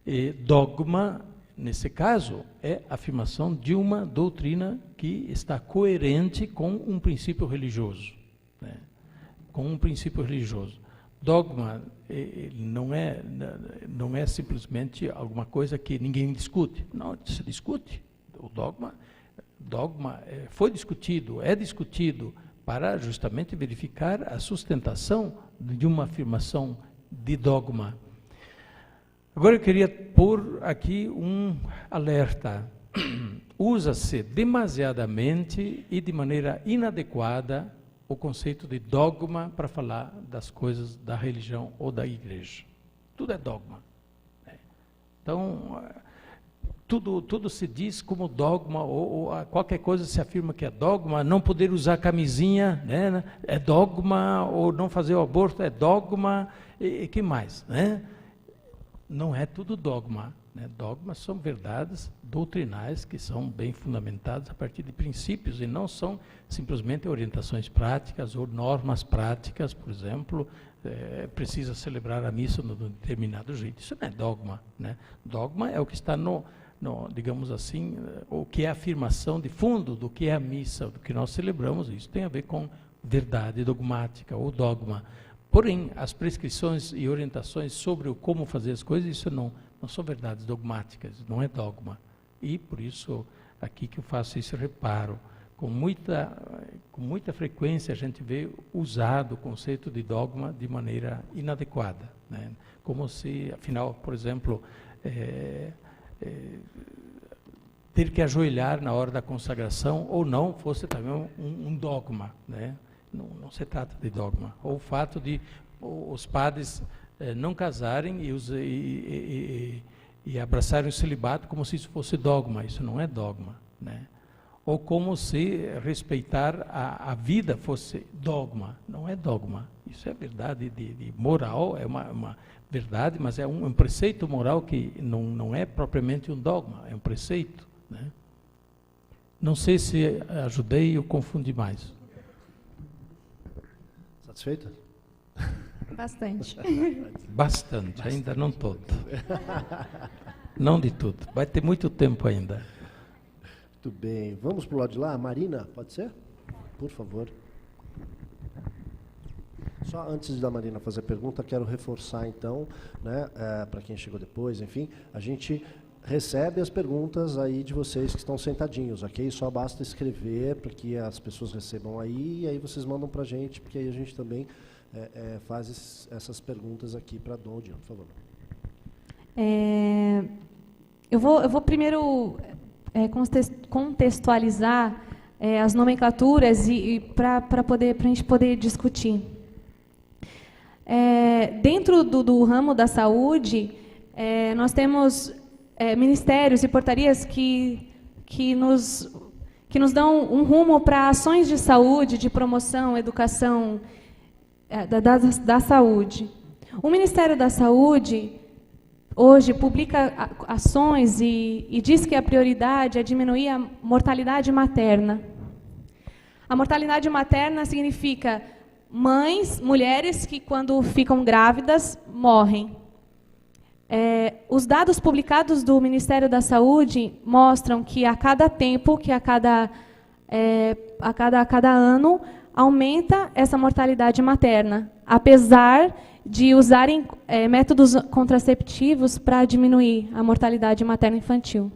E dogma, nesse caso, é a afirmação de uma doutrina que está coerente com um princípio religioso, né? Com um princípio religioso. Dogma não é simplesmente alguma coisa que ninguém discute. Não, se discute. O dogma foi discutido, é discutido para justamente verificar a sustentação de uma afirmação de dogma. Agora eu queria pôr aqui um alerta. Usa-se demasiadamente e de maneira inadequada o conceito de dogma para falar das coisas da religião ou da igreja. Tudo é dogma, né? Então, tudo se diz como dogma, ou qualquer coisa se afirma que é dogma. Não poder usar camisinha, né, é dogma, ou não fazer o aborto é dogma, e que mais, né? Não é tudo dogma, né? Dogmas são verdades doutrinais que são bem fundamentadas a partir de princípios e não são simplesmente orientações práticas ou normas práticas. Por exemplo, precisa celebrar a missa de um determinado jeito. Isso não é dogma, né? Dogma é o que está digamos assim, o que é a afirmação de fundo do que é a missa, do que nós celebramos. Isso tem a ver com verdade dogmática ou dogma. Porém, as prescrições e orientações sobre o como fazer as coisas, isso não são verdades dogmáticas, não é dogma. E por isso, aqui que eu faço esse reparo. Com muita frequência a gente vê usado o conceito de dogma de maneira inadequada, né? Como se, afinal, por exemplo, ter que ajoelhar na hora da consagração ou não fosse também um dogma, né? Não se trata de dogma. Ou o fato de os padres não casarem e abraçarem o celibato como se isso fosse dogma. Isso não é dogma, né? Ou como se respeitar a vida fosse dogma. Não é dogma. Isso é verdade de moral, é uma verdade, mas é um preceito moral que não é propriamente um dogma, é um preceito, né? Não sei se ajudei ou confundi mais. Satisfeita? Bastante. Bastante, ainda não todo. Não de tudo. Vai ter muito tempo ainda. Muito bem. Vamos para o lado de lá. Marina, pode ser? Por favor. Só antes da Marina fazer a pergunta, quero reforçar então, né, para quem chegou depois, enfim, a gente recebe as perguntas aí de vocês que estão sentadinhos, ok? Só basta escrever para que as pessoas recebam aí, e aí vocês mandam para a gente, porque aí a gente também faz essas perguntas aqui para a Dom Odilo, por favor. Eu vou primeiro contextualizar as nomenclaturas para a gente poder discutir. Dentro do ramo da saúde, nós temos ministérios e portarias que nos dão um rumo para ações de saúde, de promoção, educação da saúde. O Ministério da Saúde hoje publica ações e diz que a prioridade é diminuir a mortalidade materna. A mortalidade materna significa mulheres que, quando ficam grávidas, morrem. Os dados publicados do Ministério da Saúde mostram que a cada tempo, que a cada ano, aumenta essa mortalidade materna, apesar de usarem métodos contraceptivos para diminuir a mortalidade materna infantil.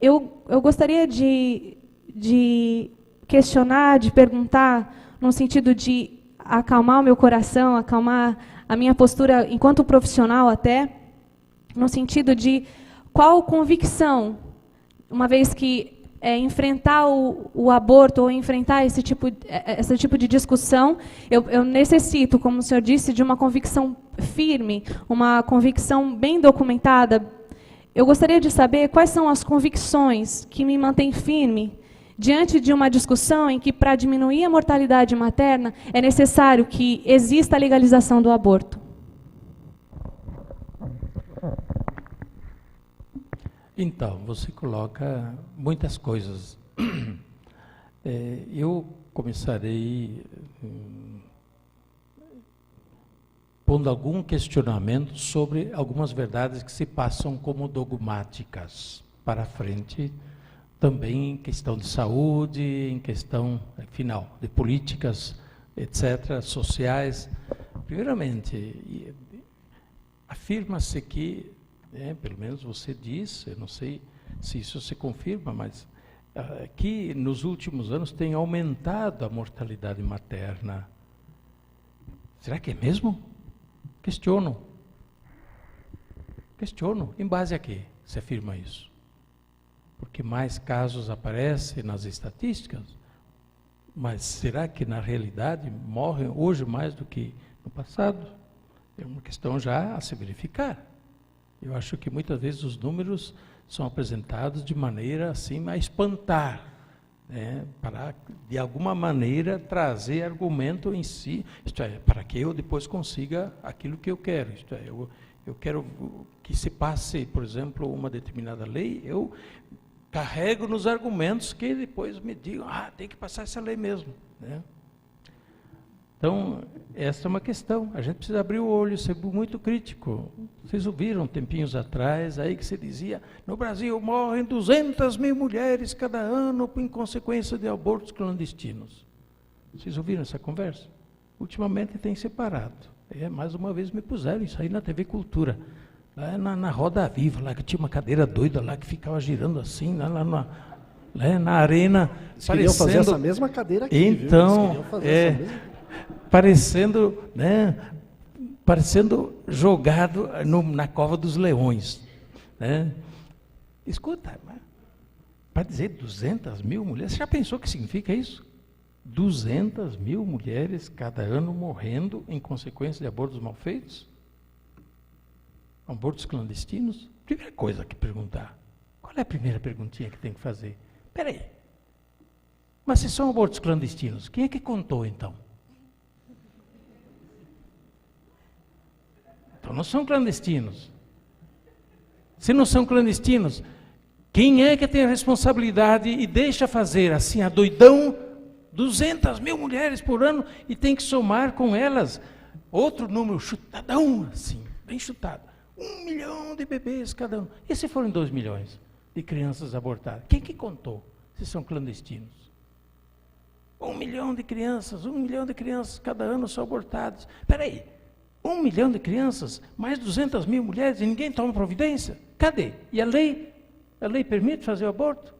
Eu gostaria de questionar, de perguntar, no sentido de acalmar o meu coração, acalmar a minha postura enquanto profissional até, no sentido de qual convicção, uma vez que enfrentar o aborto ou enfrentar esse tipo de discussão, eu necessito, como o senhor disse, de uma convicção firme, uma convicção bem documentada. Eu gostaria de saber quais são as convicções que me mantêm firme diante de uma discussão em que, para diminuir a mortalidade materna, é necessário que exista a legalização do aborto. Então, você coloca muitas coisas. Eu começarei pondo algum questionamento sobre algumas verdades que se passam como dogmáticas para frente, também em questão de saúde, em questão, final, de políticas, etc., sociais. Primeiramente, afirma-se que, pelo menos você diz, eu não sei se isso se confirma, mas que nos últimos anos tem aumentado a mortalidade materna. Será que é mesmo? Questiono. Em base a quê se afirma isso? Porque mais casos aparecem nas estatísticas, mas será que na realidade morrem hoje mais do que no passado? É uma questão já a se verificar. Eu acho que muitas vezes os números são apresentados de maneira assim a espantar, para de alguma maneira trazer argumento em si, isto é, para que eu depois consiga aquilo que eu quero. Isto é, eu quero que se passe, por exemplo, uma determinada lei, eu carrego nos argumentos que depois me digam, tem que passar essa lei mesmo, Então, essa é uma questão, a gente precisa abrir o olho, ser muito crítico. Vocês ouviram tempinhos atrás, aí que se dizia, no Brasil morrem 200 mil mulheres cada ano em consequência de abortos clandestinos. Vocês ouviram essa conversa? Ultimamente tem separado. Mais uma vez me puseram isso aí na TV Cultura. Lá na Roda Viva, lá que tinha uma cadeira doida lá que ficava girando assim, lá na arena. Eles queriam fazer essa mesma cadeira aqui, então, parecendo jogado na cova dos leões. Escuta, para dizer 200 mil mulheres, você já pensou o que significa isso? 200 mil mulheres cada ano morrendo em consequência de abortos mal feitos? Abortos clandestinos? Primeira coisa que perguntar. Qual é a primeira perguntinha que tem que fazer? Espera aí. Mas se são abortos clandestinos, quem é que contou então? Então não são clandestinos. Se não são clandestinos, quem é que tem a responsabilidade e deixa fazer assim a doidão 200 mil mulheres por ano e tem que somar com elas outro número chutadão assim, bem chutado. 1 milhão de bebês cada ano. E se forem 2 milhões de crianças abortadas? Quem que contou se são clandestinos? 1 milhão de crianças cada ano são abortadas. Espera aí, 1 milhão de crianças, mais 200 mil mulheres e ninguém toma providência? Cadê? E a lei permite fazer o aborto?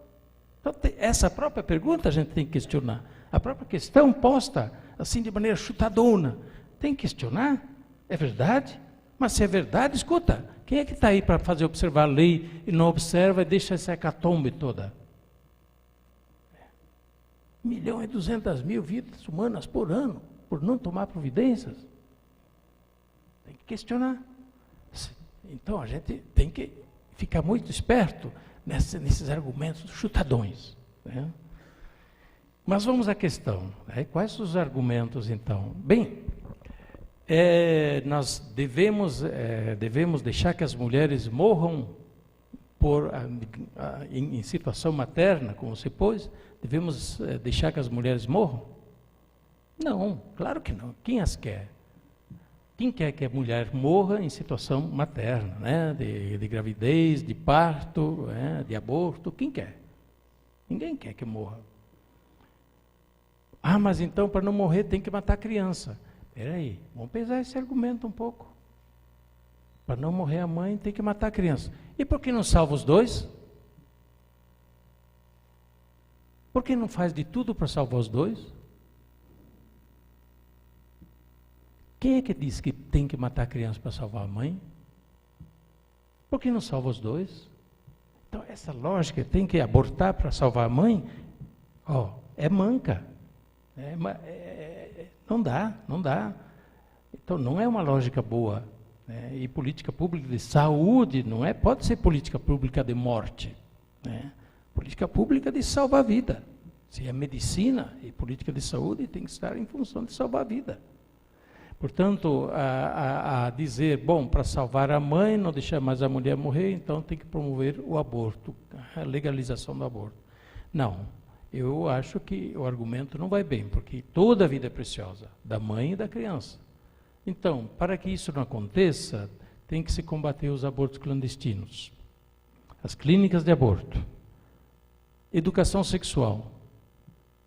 Então, essa própria pergunta a gente tem que questionar. A própria questão posta assim de maneira chutadona. Tem que questionar? É verdade? Mas se é verdade, escuta, quem é que está aí para fazer observar a lei e não observa e deixa essa hecatombe toda? 1.200.000 vidas humanas por ano, por não tomar providências? Tem que questionar. Então a gente tem que ficar muito esperto nesses argumentos chutadões. Mas vamos à questão. Quais os argumentos então? Bem, nós devemos deixar que as mulheres morram em situação materna, como se pôs? Devemos deixar que as mulheres morram? Não, claro que não. Quem as quer? Quem quer que a mulher morra em situação materna, né? De gravidez, de parto, de aborto? Quem quer? Ninguém quer que morra. Ah, mas então para não morrer tem que matar a criança. Espera aí, vamos pesar esse argumento um pouco. Para não morrer a mãe tem que matar a criança. E por que não salva os dois? Por que não faz de tudo para salvar os dois? Quem é que diz que tem que matar a criança para salvar a mãe? Por que não salva os dois? Então, essa lógica, tem que abortar para salvar a mãe, é manca. Não dá. Então, não é uma lógica boa. E política pública de saúde pode ser política pública de morte. Política pública de salvar a vida. Se é medicina e política de saúde, tem que estar em função de salvar a vida. Portanto, a dizer, bom, para salvar a mãe, não deixar mais a mulher morrer, então tem que promover o aborto, a legalização do aborto. Não, eu acho que o argumento não vai bem, porque toda a vida é preciosa, da mãe e da criança. Então, para que isso não aconteça, tem que se combater os abortos clandestinos, as clínicas de aborto, educação sexual,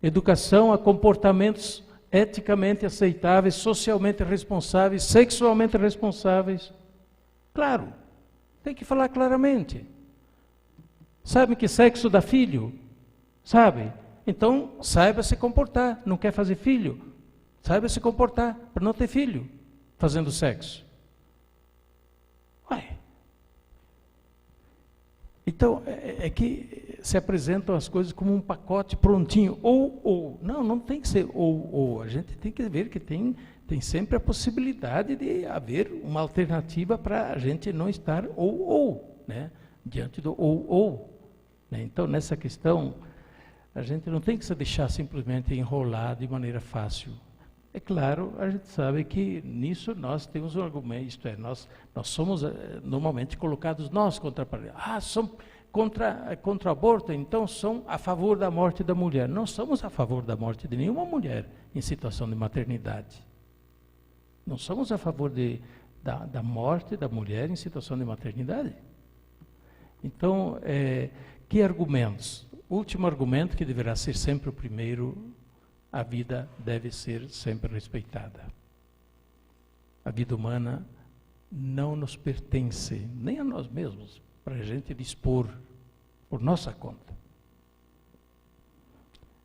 educação a comportamentos eticamente aceitáveis, socialmente responsáveis, sexualmente responsáveis. Claro, tem que falar claramente. Sabe que sexo dá filho? Sabe? Então, saiba se comportar. Não quer fazer filho? Saiba se comportar para não ter filho fazendo sexo. Então, é que se apresentam as coisas como um pacote prontinho. Ou. Não tem que ser ou. A gente tem que ver que tem sempre a possibilidade de haver uma alternativa para a gente não estar ou, né? Diante do ou. Né? Então, nessa questão, a gente não tem que se deixar simplesmente enrolar de maneira fácil. É claro, a gente sabe que nisso nós temos um argumento, isto é, nós somos normalmente colocados contra a parede. São contra o aborto, então são a favor da morte da mulher. Não somos a favor da morte de nenhuma mulher em situação de maternidade. Não somos a favor da morte da mulher em situação de maternidade. Então, que argumentos? O último argumento, que deverá ser sempre o primeiro: a vida deve ser sempre respeitada. A vida humana não nos pertence, nem a nós mesmos, para a gente dispor por nossa conta.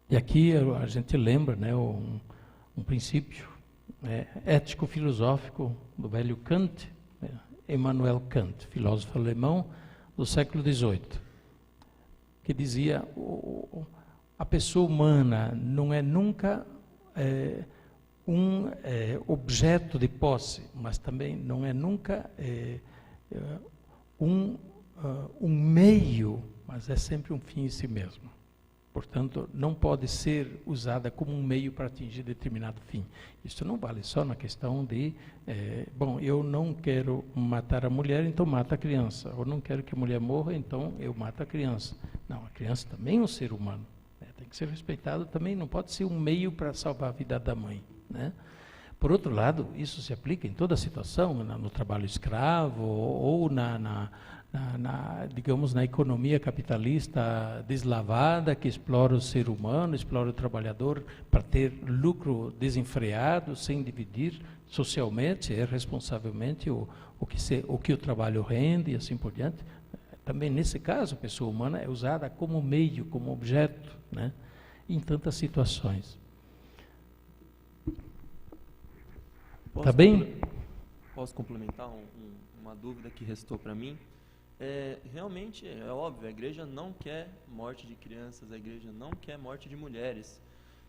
E aqui a gente lembra, né, um princípio ético-filosófico do velho Kant, Immanuel Kant, filósofo alemão do século XVIII, que dizia: a pessoa humana não é nunca um objeto de posse, mas também não é nunca um meio, mas é sempre um fim em si mesmo. Portanto, não pode ser usada como um meio para atingir determinado fim. Isso não vale só na questão de, eu não quero matar a mulher, então mata a criança. Ou não quero que a mulher morra, então eu mato a criança. Não, a criança também é um ser humano. Tem que ser respeitado também, não pode ser um meio para salvar a vida da mãe, né? Por outro lado, isso se aplica em toda a situação, no trabalho escravo ou digamos, na economia capitalista deslavada, que explora o ser humano, explora o trabalhador para ter lucro desenfreado, sem dividir socialmente, responsavelmente o que o trabalho rende e assim por diante. Também, nesse caso, a pessoa humana é usada como meio, como objeto, né, em tantas situações. Está bem? Posso complementar uma dúvida que restou para mim? Realmente, é óbvio, a igreja não quer morte de crianças, a igreja não quer morte de mulheres,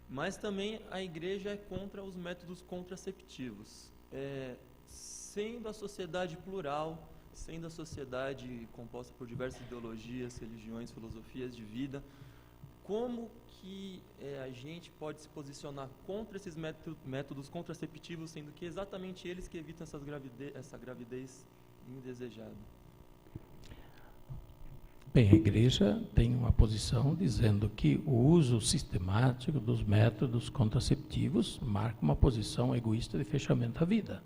mas também a igreja é contra os métodos contraceptivos. Sendo a sociedade plural, sendo a sociedade composta por diversas ideologias, religiões, filosofias de vida, como que a gente pode se posicionar contra esses métodos contraceptivos, sendo que exatamente eles que evitam essa gravidez indesejada? Bem, a igreja tem uma posição dizendo que o uso sistemático dos métodos contraceptivos marca uma posição egoísta de fechamento à vida,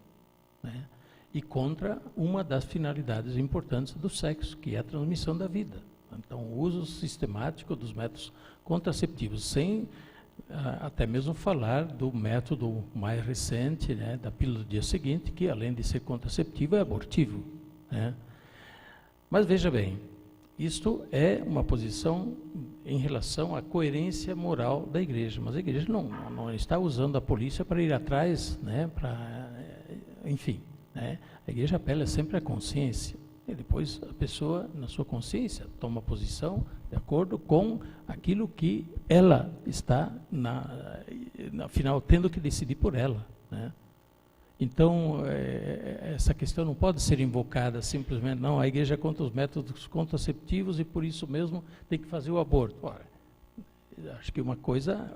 né? E contra uma das finalidades importantes do sexo, que é a transmissão da vida. Então, o uso sistemático dos métodos contraceptivos, sem até mesmo falar do método mais recente, né, da pílula do dia seguinte, que além de ser contraceptivo, é abortivo, né? Mas veja bem, isto é uma posição em relação à coerência moral da igreja, mas a igreja não está usando a polícia para ir atrás, né, enfim, né? A igreja apela sempre à consciência, e depois a pessoa, na sua consciência, toma posição de acordo com aquilo que ela está, afinal, tendo que decidir por ela, né? Então, essa questão não pode ser invocada simplesmente, não, a igreja é contra os métodos contraceptivos e por isso mesmo tem que fazer o aborto. Ora, acho que uma coisa,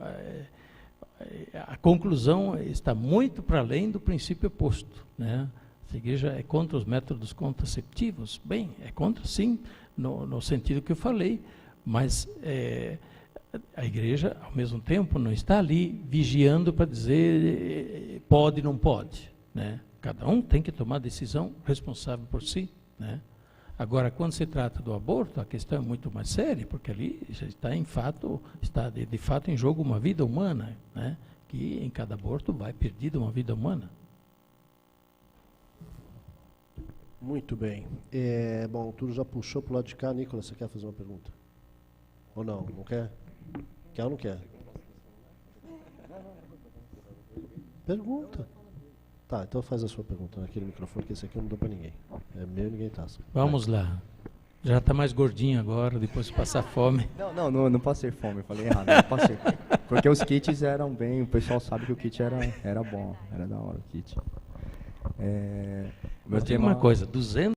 a conclusão está muito para além do princípio oposto, né? A igreja é contra os métodos contraceptivos? Bem, é contra sim, no sentido que eu falei, mas a igreja, ao mesmo tempo, não está ali vigiando para dizer pode, não pode, né? Cada um tem que tomar decisão responsável por si, né? Agora, quando se trata do aborto, a questão é muito mais séria, porque ali já está de fato em jogo uma vida humana, né? Que em cada aborto vai perdida uma vida humana. Muito bem. Bom, o Túlio já puxou para o lado de cá. Nicolas, você quer fazer uma pergunta? Ou não? Não quer? Quer ou não quer? Pergunta. Tá, então faz a sua pergunta naquele microfone, que esse aqui eu não dou para ninguém. É meu e ninguém tá. Vamos lá. Já está mais gordinho agora, depois de passar fome. Não passei fome, eu falei errado, não passei. Porque os kits eram bem, o pessoal sabe que o kit era bom, era da hora o kit. Mas tem uma coisa, 200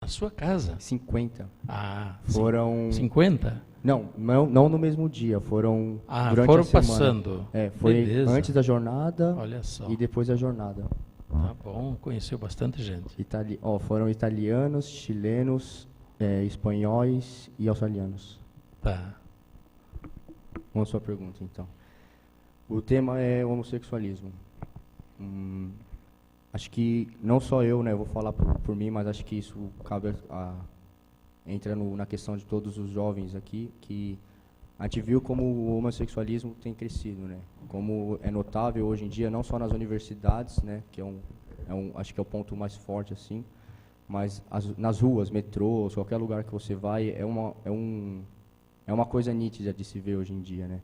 na sua casa? 50. Ah, foram 50? Não no mesmo dia, foram durante foram a semana. Passando. Foi beleza. Antes da jornada. Olha só. E depois da jornada. Tá bom, conheceu bastante gente. Foram italianos, chilenos, espanhóis e australianos. Tá. Vamos à sua pergunta, então. O tema é homossexualismo. Acho que não só eu, né, vou falar por mim, mas acho que isso cabe entra na questão de todos os jovens aqui, que a gente viu como o homossexualismo tem crescido, né? Como é notável hoje em dia, não só nas universidades, né, que acho que é o ponto mais forte assim, mas nas ruas, metrôs, qualquer lugar que você vai, é uma coisa nítida de se ver hoje em dia, né?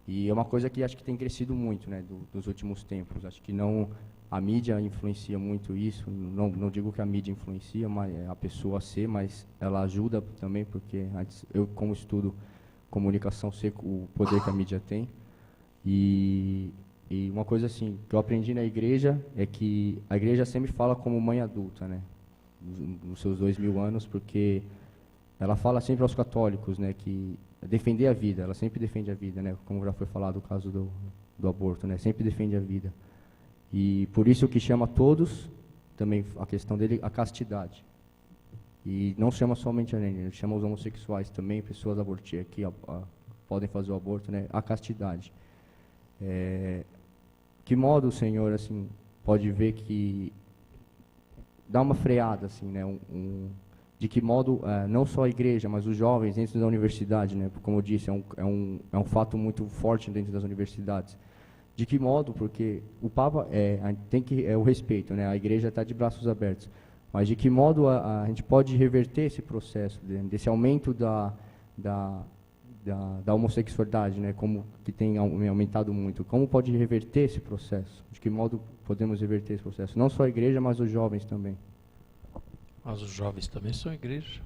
E é uma coisa que acho que tem crescido muito, né, dos últimos tempos. Acho que a mídia influencia muito isso. Não digo que a mídia influencia, mas a pessoa a ser, mas ela ajuda também, porque eu, como estudo comunicação, sei o poder que a mídia tem. E uma coisa assim que eu aprendi na igreja é que a igreja sempre fala como mãe adulta, né, nos seus 2000 anos, porque ela fala sempre aos católicos, né, que defender a vida, ela sempre defende a vida, né, como já foi falado o caso do aborto, né, sempre defende a vida. E por isso que chama todos, também a questão dele, a castidade. E não chama somente a gente, ele chama os homossexuais também, pessoas abortivas que podem fazer o aborto, né, a castidade. Que modo o Senhor assim pode ver que dá uma freada assim, né, de que modo não só a igreja, mas os jovens dentro da universidade, né, como eu disse, é um fato muito forte dentro das universidades. De que modo? Porque o Papa é o respeito, né? A igreja está de braços abertos. Mas de que modo a gente pode reverter esse processo, desse aumento da homossexualidade, né? Como que tem aumentado muito? Como pode reverter esse processo? De que modo podemos reverter esse processo? Não só a igreja, mas os jovens também. Mas os jovens também são igreja.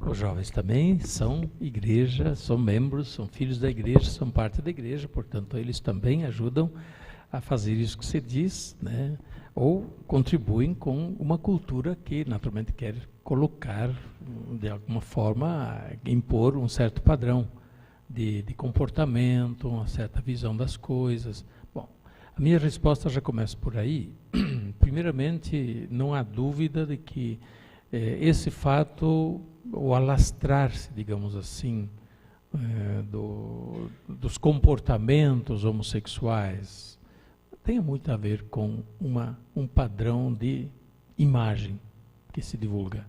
Os jovens também são igreja, são membros, são filhos da igreja, são parte da igreja, portanto, eles também ajudam a fazer isso que se diz, né? Ou contribuem com uma cultura que, naturalmente, quer colocar, de alguma forma, impor um certo padrão de comportamento, uma certa visão das coisas. Bom, a minha resposta já começa por aí. Primeiramente, não há dúvida de que esse fato, o alastrar-se, digamos assim, dos comportamentos homossexuais, tem muito a ver com um padrão de imagem que se divulga.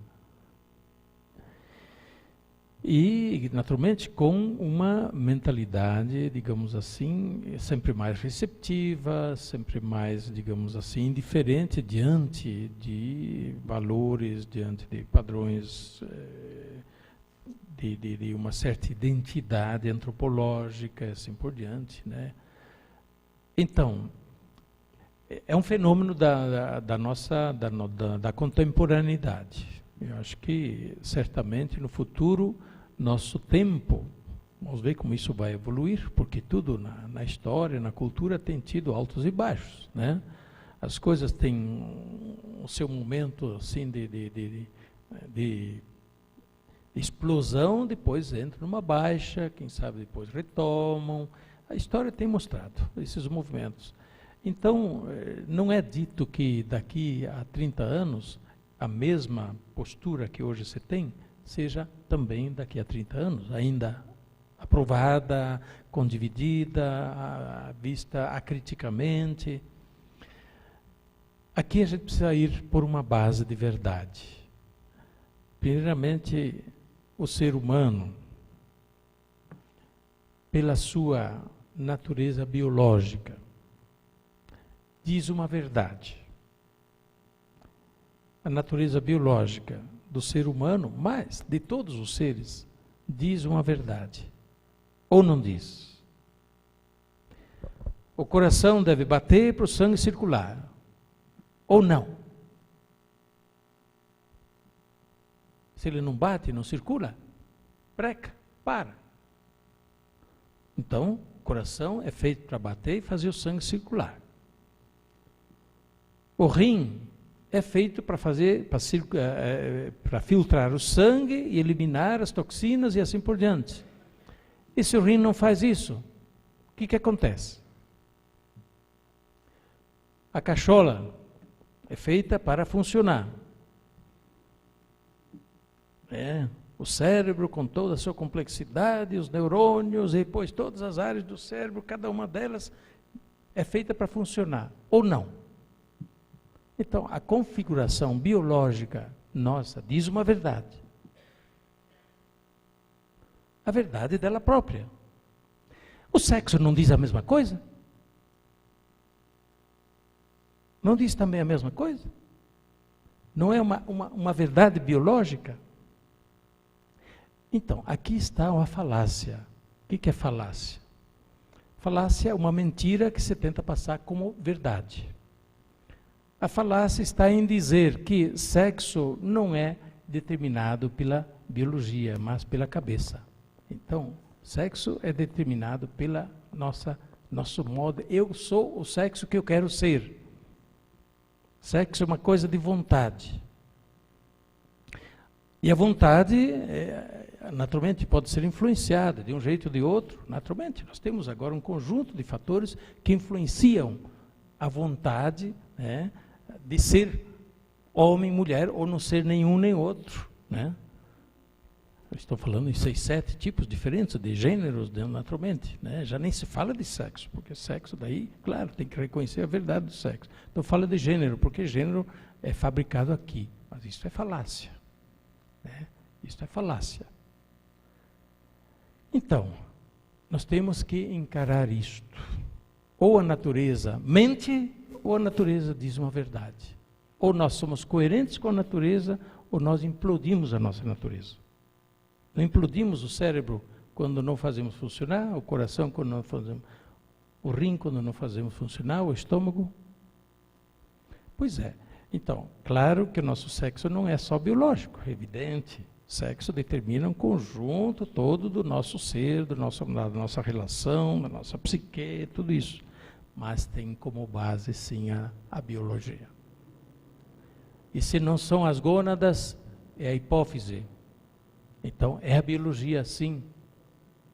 E, naturalmente, com uma mentalidade, digamos assim, sempre mais receptiva, sempre mais, digamos assim, indiferente diante de valores, diante de padrões de uma certa identidade antropológica, assim por diante, né? Então, é um fenômeno da contemporaneidade. Eu acho que, certamente, no futuro, nosso tempo, vamos ver como isso vai evoluir, porque tudo na história, na cultura, tem tido altos e baixos, né? As coisas têm o seu momento assim de explosão, depois entram numa baixa, quem sabe depois retomam. A história tem mostrado esses movimentos. Então, não é dito que daqui a 30 anos a mesma postura que hoje se tem seja também daqui a 30 anos, ainda aprovada, condividida, vista acriticamente. Aqui a gente precisa ir por uma base de verdade. Primeiramente, o ser humano, pela sua natureza biológica, diz uma verdade. A natureza biológica do ser humano, mas de todos os seres, diz uma verdade. Ou não diz? O coração deve bater para o sangue circular. Ou não? Se ele não bate, não circula, breca, para. Então, o coração é feito para bater e fazer o sangue circular. O rim é feito para filtrar o sangue e eliminar as toxinas e assim por diante. E se o rim não faz isso, o que acontece? A cachola é feita para funcionar. O cérebro com toda a sua complexidade, os neurônios e depois todas as áreas do cérebro, cada uma delas é feita para funcionar, ou não? Então, a configuração biológica nossa diz uma verdade. A verdade dela própria. O sexo não diz a mesma coisa? Não diz também a mesma coisa? Não é uma verdade biológica? Então, aqui está uma falácia. O que é falácia? Falácia é uma mentira que se tenta passar como verdade. A falácia está em dizer que sexo não é determinado pela biologia, mas pela cabeça. Então, sexo é determinado pela nosso modo. Eu sou o sexo que eu quero ser. Sexo é uma coisa de vontade. E a vontade, naturalmente, pode ser influenciada de um jeito ou de outro. Naturalmente, nós temos agora um conjunto de fatores que influenciam a vontade, né, de ser homem, mulher, ou não ser nenhum nem outro, né? Eu estou falando em 6, 7 tipos diferentes de gêneros, naturalmente, né? Já nem se fala de sexo, porque sexo daí, claro, tem que reconhecer a verdade do sexo. Então fala de gênero, porque gênero é fabricado aqui, mas isso é falácia, né? Isso é falácia. Então, nós temos que encarar isto. Ou a natureza mente, ou a natureza diz uma verdade. Ou nós somos coerentes com a natureza, ou nós implodimos a nossa natureza. Não implodimos o cérebro quando não fazemos funcionar, o coração quando não fazemos, o rim quando não fazemos funcionar, o estômago. Pois é. Então, claro que o nosso sexo não é só biológico, é evidente. Sexo determina um conjunto todo do nosso ser, da nossa relação, da nossa psique, tudo isso. Mas tem como base, sim, a biologia. E se não são as gônadas, é a hipófise. Então, é a biologia, sim.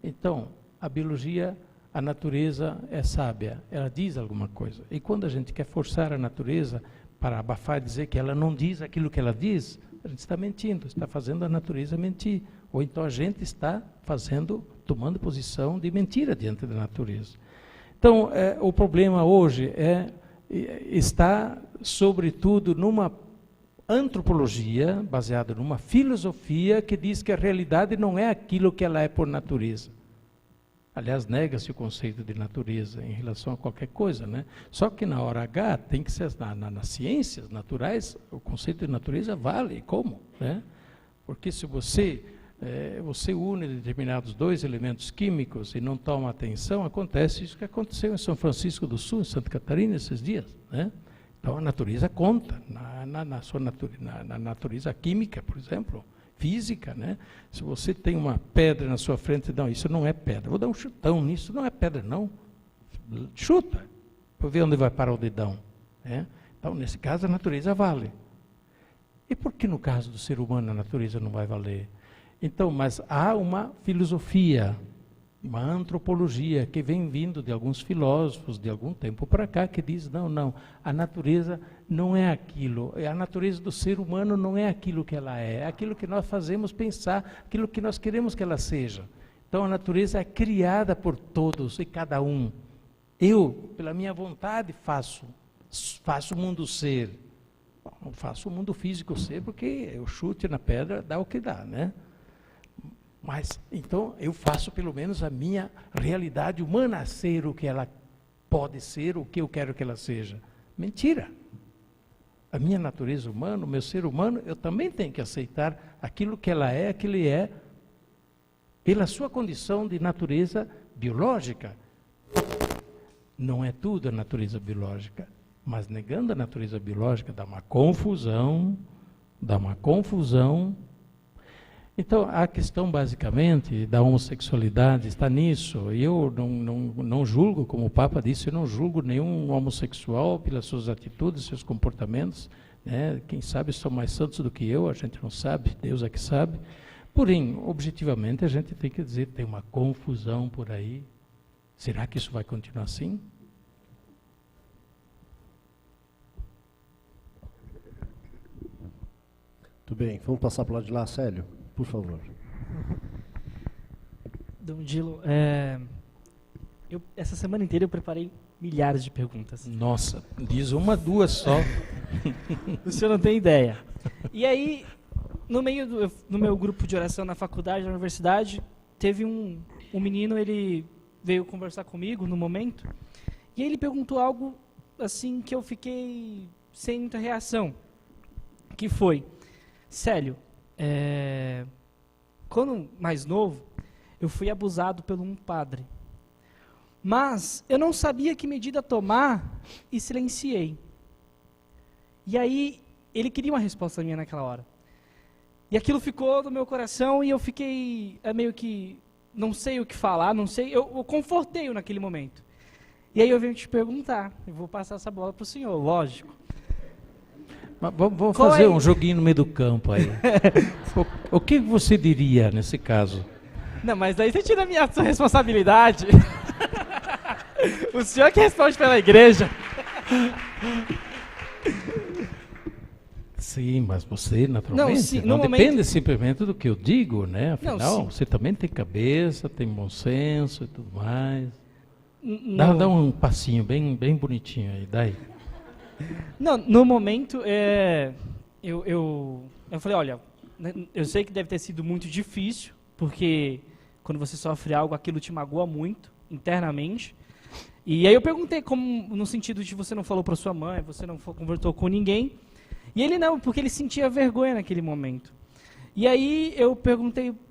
Então, a biologia, a natureza é sábia, ela diz alguma coisa. E quando a gente quer forçar a natureza para abafar e dizer que ela não diz aquilo que ela diz, a gente está mentindo, está fazendo a natureza mentir. Ou então a gente está tomando posição de mentira diante da natureza. Então, o problema hoje está, sobretudo, numa antropologia, baseada numa filosofia que diz que a realidade não é aquilo que ela é por natureza. Aliás, nega-se o conceito de natureza em relação a qualquer coisa, né? Só que na hora H tem que ser, nas ciências naturais, o conceito de natureza vale. Como? Né? Porque se você une determinados dois elementos químicos e não toma atenção, acontece isso que aconteceu em São Francisco do Sul, em Santa Catarina, esses dias, né? Então a natureza conta, na natureza química, por exemplo, física, né? Se você tem uma pedra na sua frente, não, isso não é pedra, vou dar um chutão nisso, não é pedra não, chuta, para ver onde vai parar o dedão, né? Então nesse caso a natureza vale. E por que no caso do ser humano a natureza não vai valer? Então, mas há uma filosofia, uma antropologia que vem vindo de alguns filósofos de algum tempo para cá, que diz, não, a natureza não é aquilo, a natureza do ser humano não é aquilo que ela é aquilo que nós fazemos pensar, aquilo que nós queremos que ela seja. Então a natureza é criada por todos e cada um. Eu, pela minha vontade, faço o mundo ser. Não faço o mundo físico ser, porque o chute na pedra dá o que dá, né? Mas, então, eu faço pelo menos a minha realidade humana ser o que ela pode ser, o que eu quero que ela seja. Mentira! A minha natureza humana, o meu ser humano, eu também tenho que aceitar aquilo que ela é, que ele é, pela sua condição de natureza biológica. Não é tudo a natureza biológica, mas negando a natureza biológica dá uma confusão. Então, a questão, basicamente, da homossexualidade está nisso. E eu não julgo, como o Papa disse, eu não julgo nenhum homossexual pelas suas atitudes, seus comportamentos, né? Quem sabe são mais santos do que eu, a gente não sabe, Deus é que sabe. Porém, objetivamente, a gente tem que dizer, tem uma confusão por aí. Será que isso vai continuar assim? Muito bem, vamos passar para o lado de lá, Célio, por favor. Dom Dilo, essa semana inteira eu preparei milhares de perguntas. Nossa, diz uma, duas só. O senhor não tem ideia. E aí, no meu grupo de oração na faculdade, na universidade, teve um menino, ele veio conversar comigo no momento, e ele perguntou algo assim que eu fiquei sem muita reação, que foi: Célio, quando mais novo, eu fui abusado por um padre. Mas eu não sabia que medida tomar e silenciei. E aí, ele queria uma resposta minha naquela hora. E aquilo ficou no meu coração e eu fiquei meio que, não sei o que falar, não sei, eu confortei-o naquele momento. E aí eu venho te perguntar, eu vou passar essa bola para o senhor, lógico. Mas vamos fazer um joguinho no meio do campo aí. O que você diria nesse caso? Não, mas daí você tira a sua responsabilidade. O senhor que responde pela igreja. Sim, mas você, naturalmente, não depende simplesmente do que eu digo, né? Afinal, você também tem cabeça, tem bom senso e tudo mais. Dá um passinho bem bonitinho aí, daí. Não, no momento, eu falei, olha, eu sei que deve ter sido muito difícil, porque quando você sofre algo, aquilo te magoa muito, internamente. E aí eu perguntei, como, no sentido de você não falou para sua mãe, você não conversou com ninguém. E ele não, porque ele sentia vergonha naquele momento. E aí eu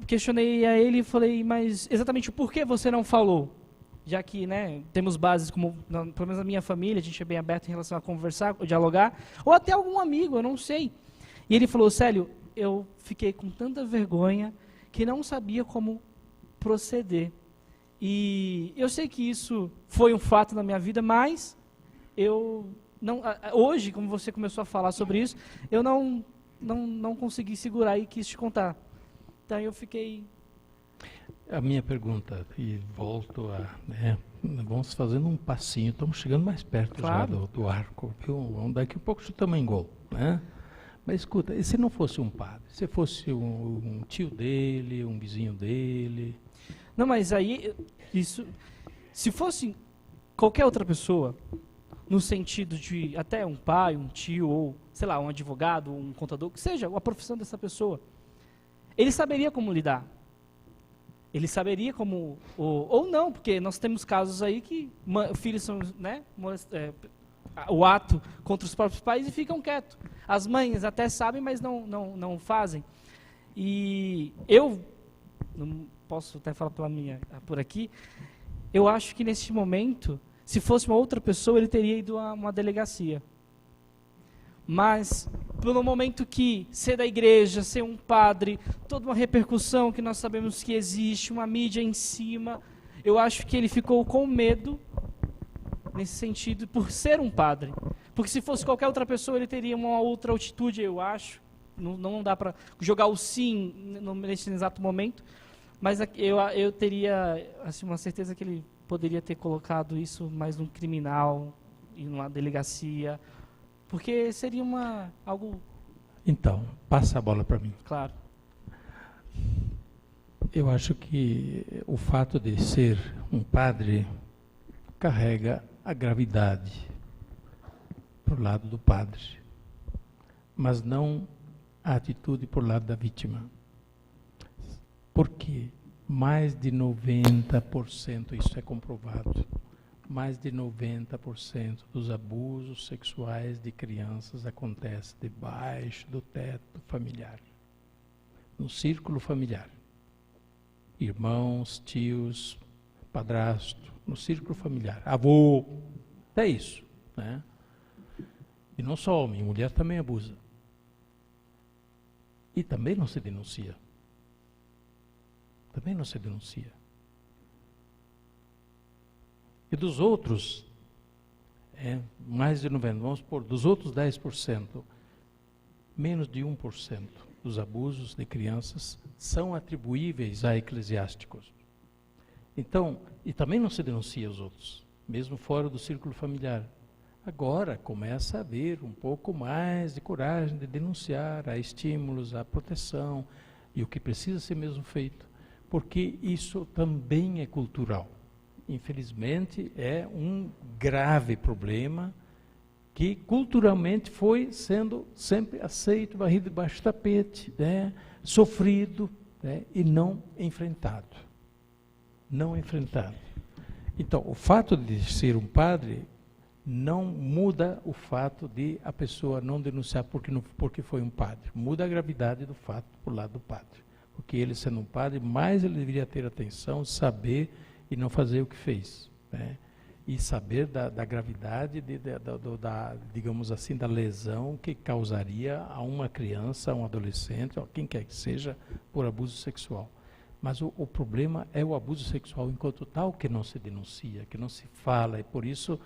questionei a ele e falei, mas exatamente o porquê você não falou? Já que, né, temos bases, como, pelo menos na minha família, a gente é bem aberto em relação a conversar, dialogar, ou até algum amigo, eu não sei. E ele falou, Célio, eu fiquei com tanta vergonha que não sabia como proceder. E eu sei que isso foi um fato na minha vida, mas eu não, hoje, como você começou a falar sobre isso, eu não não consegui segurar e quis te contar. Então eu fiquei... A minha pergunta, e volto a... vamos fazendo um passinho, estamos chegando mais perto Claro. já do arco. Daqui a pouco chutamos em gol, né? Mas escuta, e se não fosse um padre? Se fosse um tio dele, um vizinho dele? Não, mas aí, isso... Se fosse qualquer outra pessoa, no sentido de até um pai, um tio, ou, sei lá, um advogado, um contador, que seja a profissão dessa pessoa, ele saberia como lidar. Ele saberia como... Ou não, porque nós temos casos aí que filhos são, né, o ato contra os próprios pais e ficam quietos. As mães até sabem, mas não fazem. E eu, não posso até falar por aqui, eu acho que neste momento, se fosse uma outra pessoa, ele teria ido a uma delegacia. Mas, pelo momento que ser da igreja, ser um padre, toda uma repercussão que nós sabemos que existe, uma mídia em cima, eu acho que ele ficou com medo, nesse sentido, por ser um padre. Porque se fosse qualquer outra pessoa, ele teria uma outra atitude, eu acho. Não dá para jogar o sim nesse exato momento, mas eu teria assim, uma certeza que ele poderia ter colocado isso mais num criminal, em uma delegacia, porque seria algo... Então, passa a bola para mim. Claro. Eu acho que o fato de ser um padre carrega a gravidade para o lado do padre, mas não a atitude por lado da vítima. Porque mais de 90%, isso é comprovado, mais de 90% dos abusos sexuais de crianças acontece debaixo do teto familiar, no círculo familiar. Irmãos, tios, padrasto, no círculo familiar, avô, até isso, né? E não só homem, mulher também abusa. E também não se denuncia. Também não se denuncia. E dos outros, mais de 90%, vamos supor, dos outros 10%, menos de 1% dos abusos de crianças são atribuíveis a eclesiásticos. Então, e também não se denuncia os outros, mesmo fora do círculo familiar. Agora começa a haver um pouco mais de coragem de denunciar, há estímulos, há proteção, e o que precisa ser mesmo feito, porque isso também é cultural. Infelizmente, é um grave problema que culturalmente foi sendo sempre aceito, varrido debaixo do tapete, né, sofrido, né, e não enfrentado. Não enfrentado. Então, o fato de ser um padre não muda o fato de a pessoa não denunciar porque foi um padre. Muda a gravidade do fato por lado do padre. Porque ele sendo um padre, mais ele deveria ter atenção, saber e não fazer o que fez, né? E saber da gravidade, digamos assim, da lesão que causaria a uma criança, a um adolescente, a quem quer que seja, por abuso sexual. Mas o problema é o abuso sexual enquanto tal que não se denuncia, que não se fala, e por isso,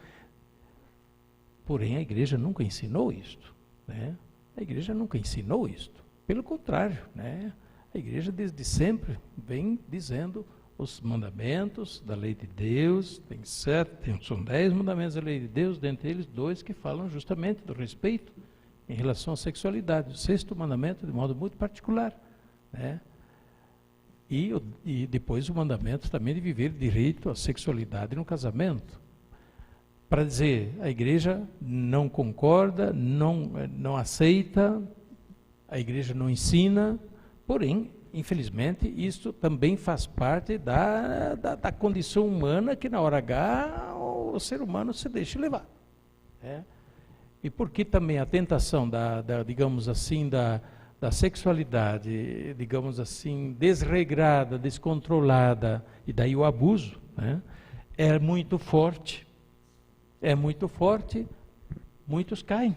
porém, a igreja nunca ensinou isto, né? A igreja nunca ensinou isto, pelo contrário, né? A igreja desde sempre vem dizendo os mandamentos da lei de Deus, são 10 mandamentos da lei de Deus, dentre eles 2 que falam justamente do respeito em relação à sexualidade. O 6º mandamento de modo muito particular, né? E depois o mandamento também de viver direito à sexualidade no casamento. Para dizer, a igreja não concorda, não aceita, a igreja não ensina, porém, infelizmente, isso também faz parte da condição humana que na hora H o ser humano se deixa levar. Né? E porque também a tentação digamos assim, da sexualidade, digamos assim, desregrada, descontrolada, e daí o abuso, né? É muito forte, muitos caem.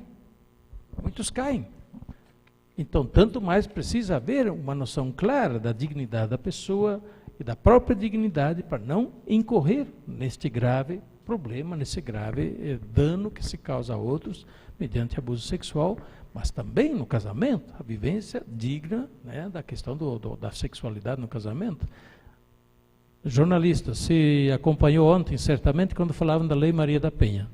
Então, tanto mais precisa haver uma noção clara da dignidade da pessoa e da própria dignidade para não incorrer neste grave problema, nesse grave dano que se causa a outros mediante abuso sexual, mas também no casamento, a vivência digna, né, da questão da sexualidade no casamento. Jornalista, se acompanhou ontem, certamente, quando falavam da Lei Maria da Penha.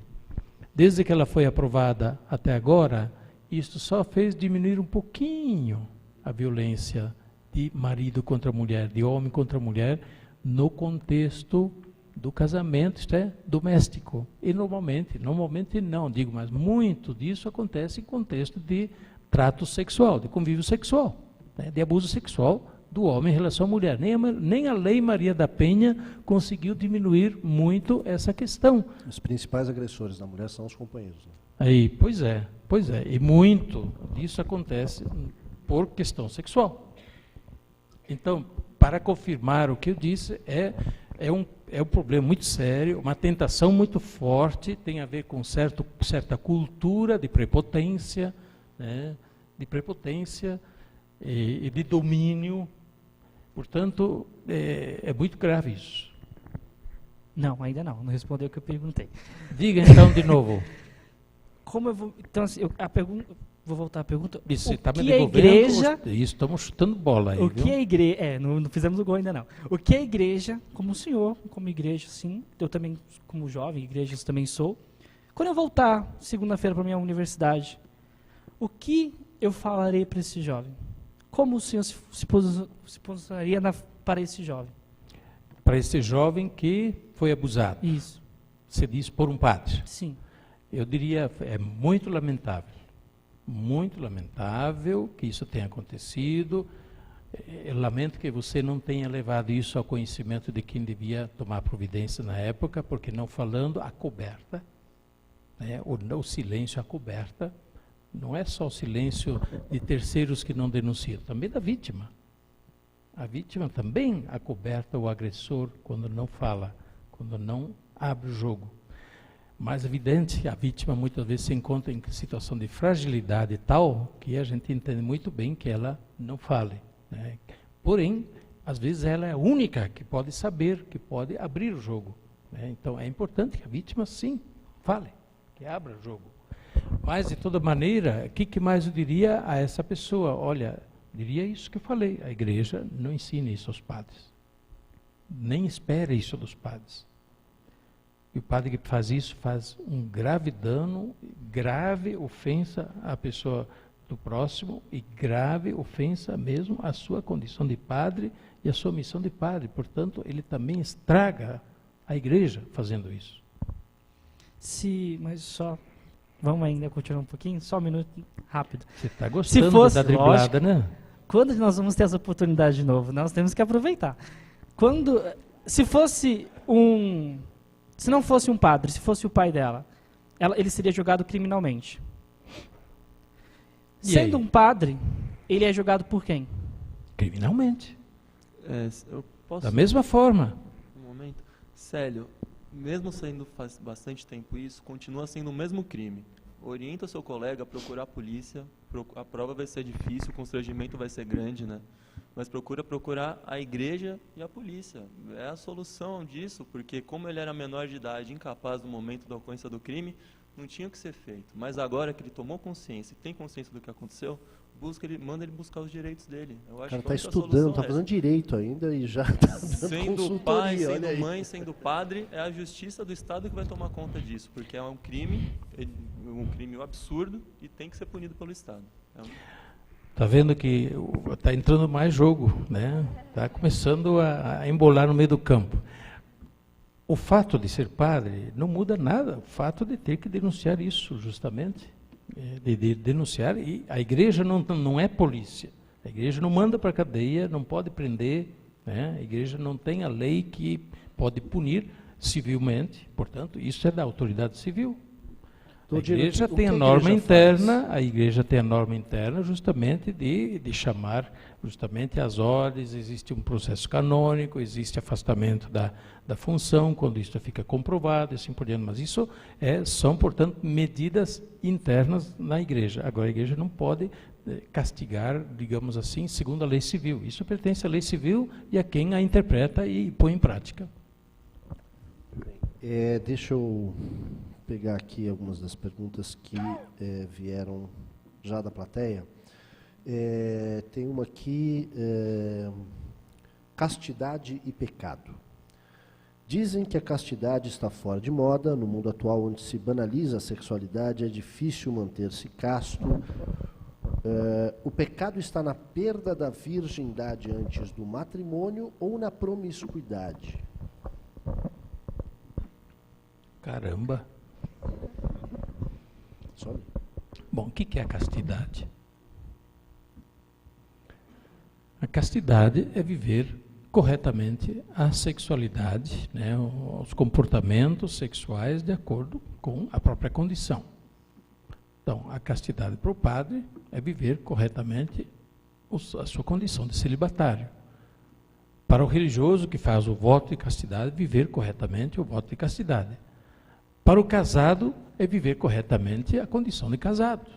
Desde que ela foi aprovada até agora, isso só fez diminuir um pouquinho a violência de marido contra mulher, de homem contra mulher, no contexto do casamento, isto é, doméstico. E normalmente não, digo, mas muito disso acontece em contexto de trato sexual, de convívio sexual, né, de abuso sexual do homem em relação à mulher. Nem a Lei Maria da Penha conseguiu diminuir muito essa questão. Os principais agressores da mulher são os companheiros. Né? Aí, pois é. E muito disso acontece por questão sexual. Então, para confirmar o que eu disse, é um problema muito sério, uma tentação muito forte, tem a ver com certa cultura de prepotência, né, e de domínio. Portanto, é muito grave isso. Não, ainda não respondeu o que eu perguntei. Diga então de novo. Como eu vou... Então, assim, vou voltar à pergunta. Isso, está me devolvendo? Igreja... Isso, estamos chutando bola aí. O que a igreja... não fizemos o gol ainda não. O que a igreja, como o senhor, como igreja, sim, eu também, como jovem, igrejas também sou. Quando eu voltar segunda-feira para a minha universidade, o que eu falarei para esse jovem? Como o senhor se posicionaria para esse jovem? Para esse jovem que foi abusado. Isso. Você diz por um padre. Sim. Eu diria, é muito lamentável que isso tenha acontecido. Eu lamento que você não tenha levado isso ao conhecimento de quem devia tomar providência na época, porque não falando a coberta, né, o silêncio a coberta, não é só o silêncio de terceiros que não denunciam, também da vítima. A vítima também acoberta o agressor quando não fala, quando não abre o jogo. Mas, evidente, a vítima muitas vezes se encontra em situação de fragilidade tal que a gente entende muito bem que ela não fale, né? Porém, às vezes ela é a única que pode saber, que pode abrir o jogo, né? Então, é importante que a vítima, sim, fale, que abra o jogo. Mas, de toda maneira, o que mais eu diria a essa pessoa? Olha, diria isso que eu falei, a igreja não ensina isso aos padres. Nem espere isso dos padres. E o padre que faz isso faz um grave dano, grave ofensa à pessoa do próximo e grave ofensa mesmo à sua condição de padre e à sua missão de padre. Portanto, ele também estraga a igreja fazendo isso. Mas só... Vamos ainda continuar um pouquinho? Só um minuto, rápido. Você está gostando da driblada, né? Quando nós vamos ter essa oportunidade de novo? Nós temos que aproveitar. Se não fosse um padre, se fosse o pai dela, ele seria julgado criminalmente. Sendo um padre, ele é julgado por quem? Criminalmente. Eu posso... Da mesma forma. Um momento. Célio, mesmo sendo faz bastante tempo isso, continua sendo o mesmo crime. Orienta o seu colega a procurar a polícia, a prova vai ser difícil, o constrangimento vai ser grande, né? Mas procurar a igreja e a polícia. É a solução disso, porque como ele era menor de idade, incapaz no momento da ocorrência do crime, não tinha o que ser feito. Mas agora que ele tomou consciência, tem consciência do que aconteceu, manda ele buscar os direitos dele. Eu acho o cara está estudando, está fazendo direito ainda e já está dando sendo consultoria. Pai, sendo mãe, sendo padre, é a justiça do Estado que vai tomar conta disso, porque é um crime absurdo e tem que ser punido pelo Estado. Está vendo que está entrando mais jogo, né? Está começando a embolar no meio do campo. O fato de ser padre não muda nada, o fato de ter que denunciar isso, justamente. De denunciar, e a igreja não é polícia, a igreja não manda para a cadeia, não pode prender, né? A igreja não tem a lei que pode punir civilmente, portanto, isso é da autoridade civil. A igreja tem a norma interna, justamente de chamar justamente as ordens, existe um processo canônico, existe afastamento da função, quando isso fica comprovado, assim por diante. Mas isso são, portanto, medidas internas na igreja. Agora, a igreja não pode castigar, digamos assim, segundo a lei civil. Isso pertence à lei civil e a quem a interpreta e põe em prática. Deixa eu pegar aqui algumas das perguntas que vieram já da plateia. Tem uma aqui, castidade e pecado. Dizem que a castidade está fora de moda. No mundo atual, onde se banaliza a sexualidade, é difícil manter-se casto. O pecado está na perda da virgindade antes do matrimônio ou na promiscuidade? Caramba! Só ali. Bom, o que é a castidade? A castidade é viver corretamente a sexualidade, né, os comportamentos sexuais de acordo com a própria condição. Então, a castidade para o padre é viver corretamente a sua condição de celibatário. Para o religioso que faz o voto de castidade, viver corretamente o voto de castidade. Para o casado, é viver corretamente a condição de casado.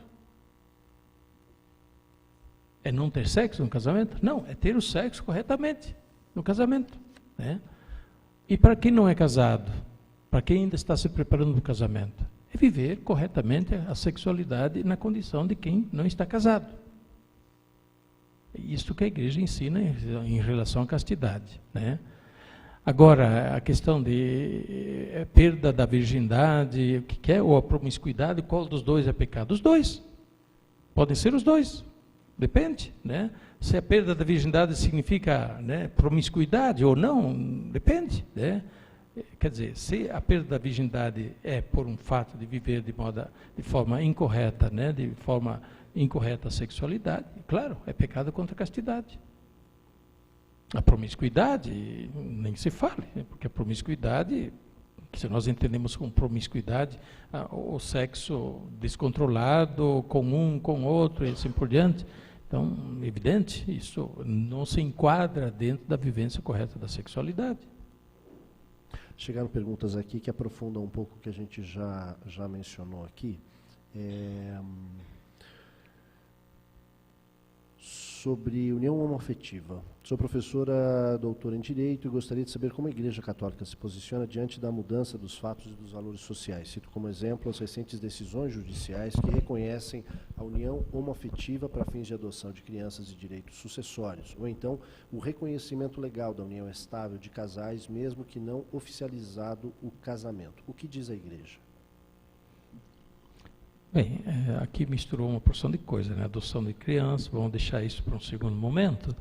É não ter sexo no casamento? Não, é ter o sexo corretamente no casamento, né? E para quem não é casado, para quem ainda está se preparando para o casamento, é viver corretamente a sexualidade na condição de quem não está casado. É isso que a igreja ensina em relação à castidade, né? Agora, a questão de perda da virgindade, o que é, ou a promiscuidade, qual dos dois é pecado? Os dois. Podem ser os dois. Depende, né? Se a perda da virgindade significa, né, promiscuidade ou não, depende, né? Quer dizer, se a perda da virgindade é por um fato de viver de forma incorreta, né, de forma incorreta a sexualidade, claro, é pecado contra a castidade. A promiscuidade, nem se fale, né, porque a promiscuidade, se nós entendemos como promiscuidade, o sexo descontrolado, com um, com outro, e assim por diante. Então, evidente, isso não se enquadra dentro da vivência correta da sexualidade. Chegaram perguntas aqui que aprofundam um pouco o que a gente já mencionou aqui. Sobre união homoafetiva. Sou professora doutora em Direito e gostaria de saber como a Igreja Católica se posiciona diante da mudança dos fatos e dos valores sociais. Cito como exemplo as recentes decisões judiciais que reconhecem a união homoafetiva para fins de adoção de crianças e direitos sucessórios, ou então o reconhecimento legal da união estável de casais, mesmo que não oficializado o casamento. O que diz a Igreja? Bem, aqui misturou uma porção de coisas, né? Adoção de crianças, vamos deixar isso para um segundo momento.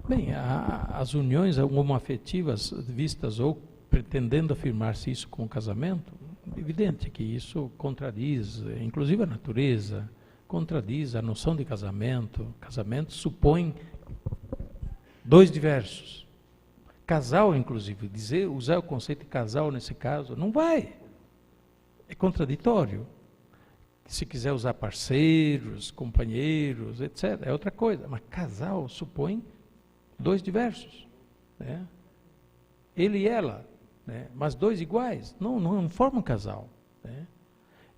Bem, as uniões homoafetivas vistas ou pretendendo afirmar-se isso com o casamento, evidente que isso contradiz, inclusive a natureza, contradiz a noção de casamento. Casamento supõe dois diversos. Casal, inclusive, usar o conceito de casal nesse caso, não vai. É contraditório. Se quiser usar parceiros, companheiros, etc., é outra coisa. Mas casal supõe dois diversos, né? Ele e ela, né? Mas dois iguais, não formam casal, né?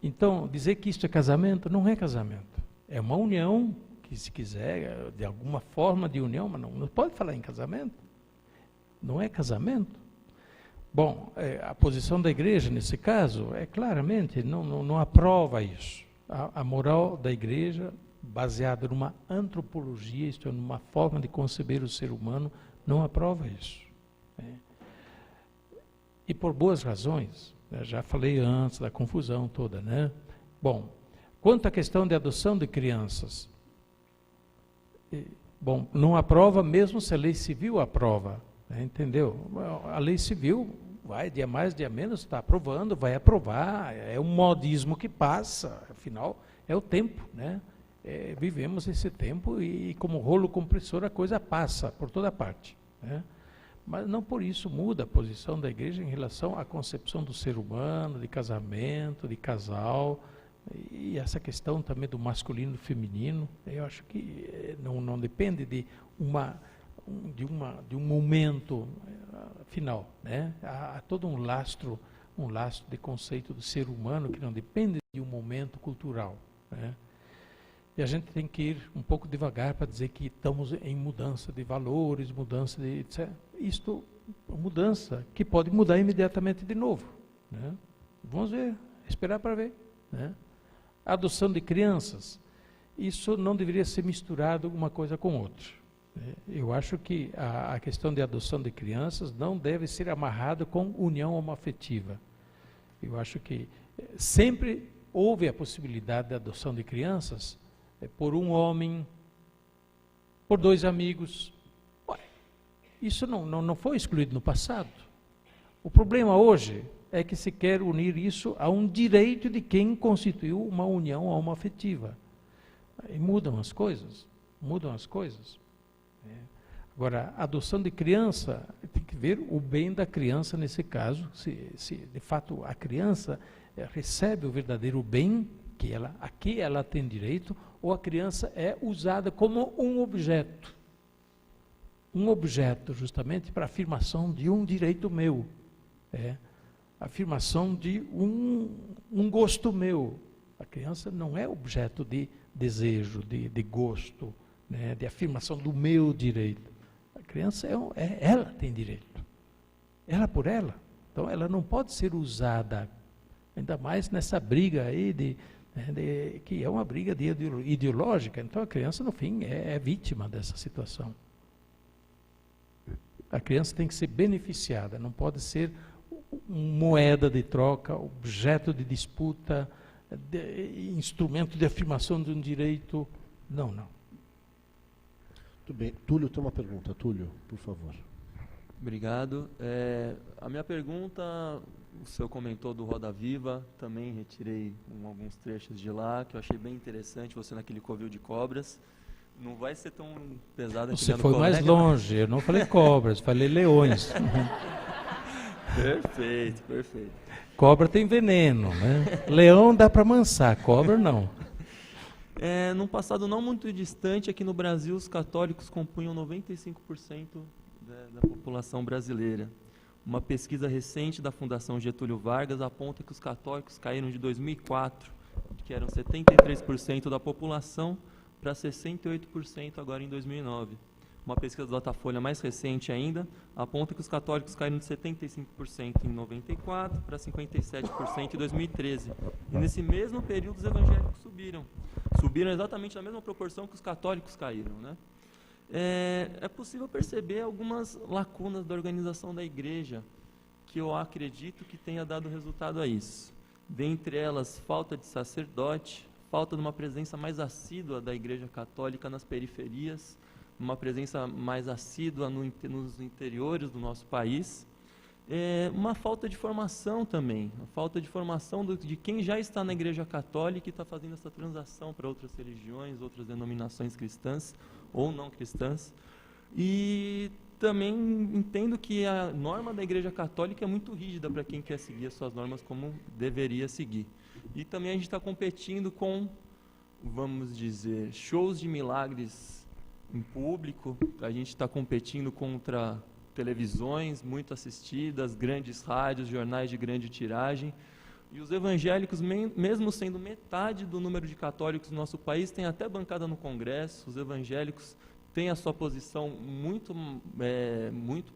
Então, dizer que isso é casamento, não é casamento. É uma união, que se quiser, de alguma forma de união, mas não pode falar em casamento. Não é casamento. Bom, a posição da igreja, nesse caso, é claramente, não aprova isso. A moral da igreja, baseada numa antropologia, isto é, numa forma de conceber o ser humano, não aprova isso, né? E por boas razões, né? Já falei antes da confusão toda, né? Bom, quanto à questão de adoção de crianças, bom, não aprova mesmo se a lei civil aprova, né? Entendeu? A lei civil vai, dia mais, dia menos, está aprovando, vai aprovar, é um modismo que passa, afinal, é o tempo, né? Vivemos esse tempo e como rolo compressor a coisa passa por toda parte, né? Mas não por isso muda a posição da igreja em relação à concepção do ser humano, de casamento, de casal, e essa questão também do masculino e feminino. Eu acho que não depende de um momento final, né? Há todo um lastro de conceito do ser humano que não depende de um momento cultural, né? E a gente tem que ir um pouco devagar para dizer que estamos em mudança de valores, mudança de etc. Isto, mudança que pode mudar imediatamente de novo, né? Vamos ver, esperar para ver, né? A adoção de crianças, isso não deveria ser misturado uma coisa com outra. Eu acho que a questão de adoção de crianças não deve ser amarrada com união homoafetiva. Eu acho que sempre houve a possibilidade de adoção de crianças por um homem, por 2 amigos. Isso não foi excluído no passado. O problema hoje é que se quer unir isso a um direito de quem constituiu uma união homoafetiva. E mudam as coisas. Agora, a adoção de criança, tem que ver o bem da criança nesse caso, se de fato a criança recebe o verdadeiro bem a que ela tem direito, ou a criança é usada como um objeto justamente para a afirmação de um direito meu, afirmação de um gosto meu. A criança não é objeto de desejo, de gosto, né, de afirmação do meu direito. A criança ela tem direito, ela por ela. Então ela não pode ser usada, ainda mais nessa briga aí que é uma briga ideológica. Então a criança no fim é vítima dessa situação. A criança tem que ser beneficiada, não pode ser moeda de troca, objeto de disputa, instrumento de afirmação de um direito. Não. Muito bem. Túlio tem uma pergunta. Túlio, por favor. Obrigado. A minha pergunta, o senhor comentou do Roda Viva, também retirei alguns trechos de lá, que eu achei bem interessante, você naquele covil de cobras. Não vai ser tão pesado aqui. Você foi mais longe, eu não falei cobras, falei leões. Perfeito. Cobra tem veneno, né? Leão dá para amansar, cobra não. Num passado não muito distante, aqui no Brasil, os católicos compunham 95% da população brasileira. Uma pesquisa recente da Fundação Getúlio Vargas aponta que os católicos caíram de 2004, que eram 73% da população, para 68% agora em 2009. Uma pesquisa do Datafolha mais recente ainda aponta que os católicos caíram de 75% em 94 para 57% em 2013. E nesse mesmo período os evangélicos subiram. Subiram exatamente na mesma proporção que os católicos caíram, né? É possível perceber algumas lacunas da organização da igreja, que eu acredito que tenha dado resultado a isso. Dentre elas, falta de sacerdote, falta de uma presença mais assídua da Igreja Católica nas periferias, uma presença mais assídua nos interiores do nosso país, uma falta de formação também, a falta de formação de quem já está na Igreja Católica e está fazendo essa transação para outras religiões, outras denominações cristãs ou não cristãs. E também entendo que a norma da Igreja Católica é muito rígida para quem quer seguir as suas normas como deveria seguir. E também a gente está competindo com, vamos dizer, shows de milagres em público. A gente está competindo contra televisões muito assistidas, grandes rádios, jornais de grande tiragem. E os evangélicos, mesmo sendo metade do número de católicos no nosso país, têm até bancada no Congresso. Os evangélicos têm a sua posição muito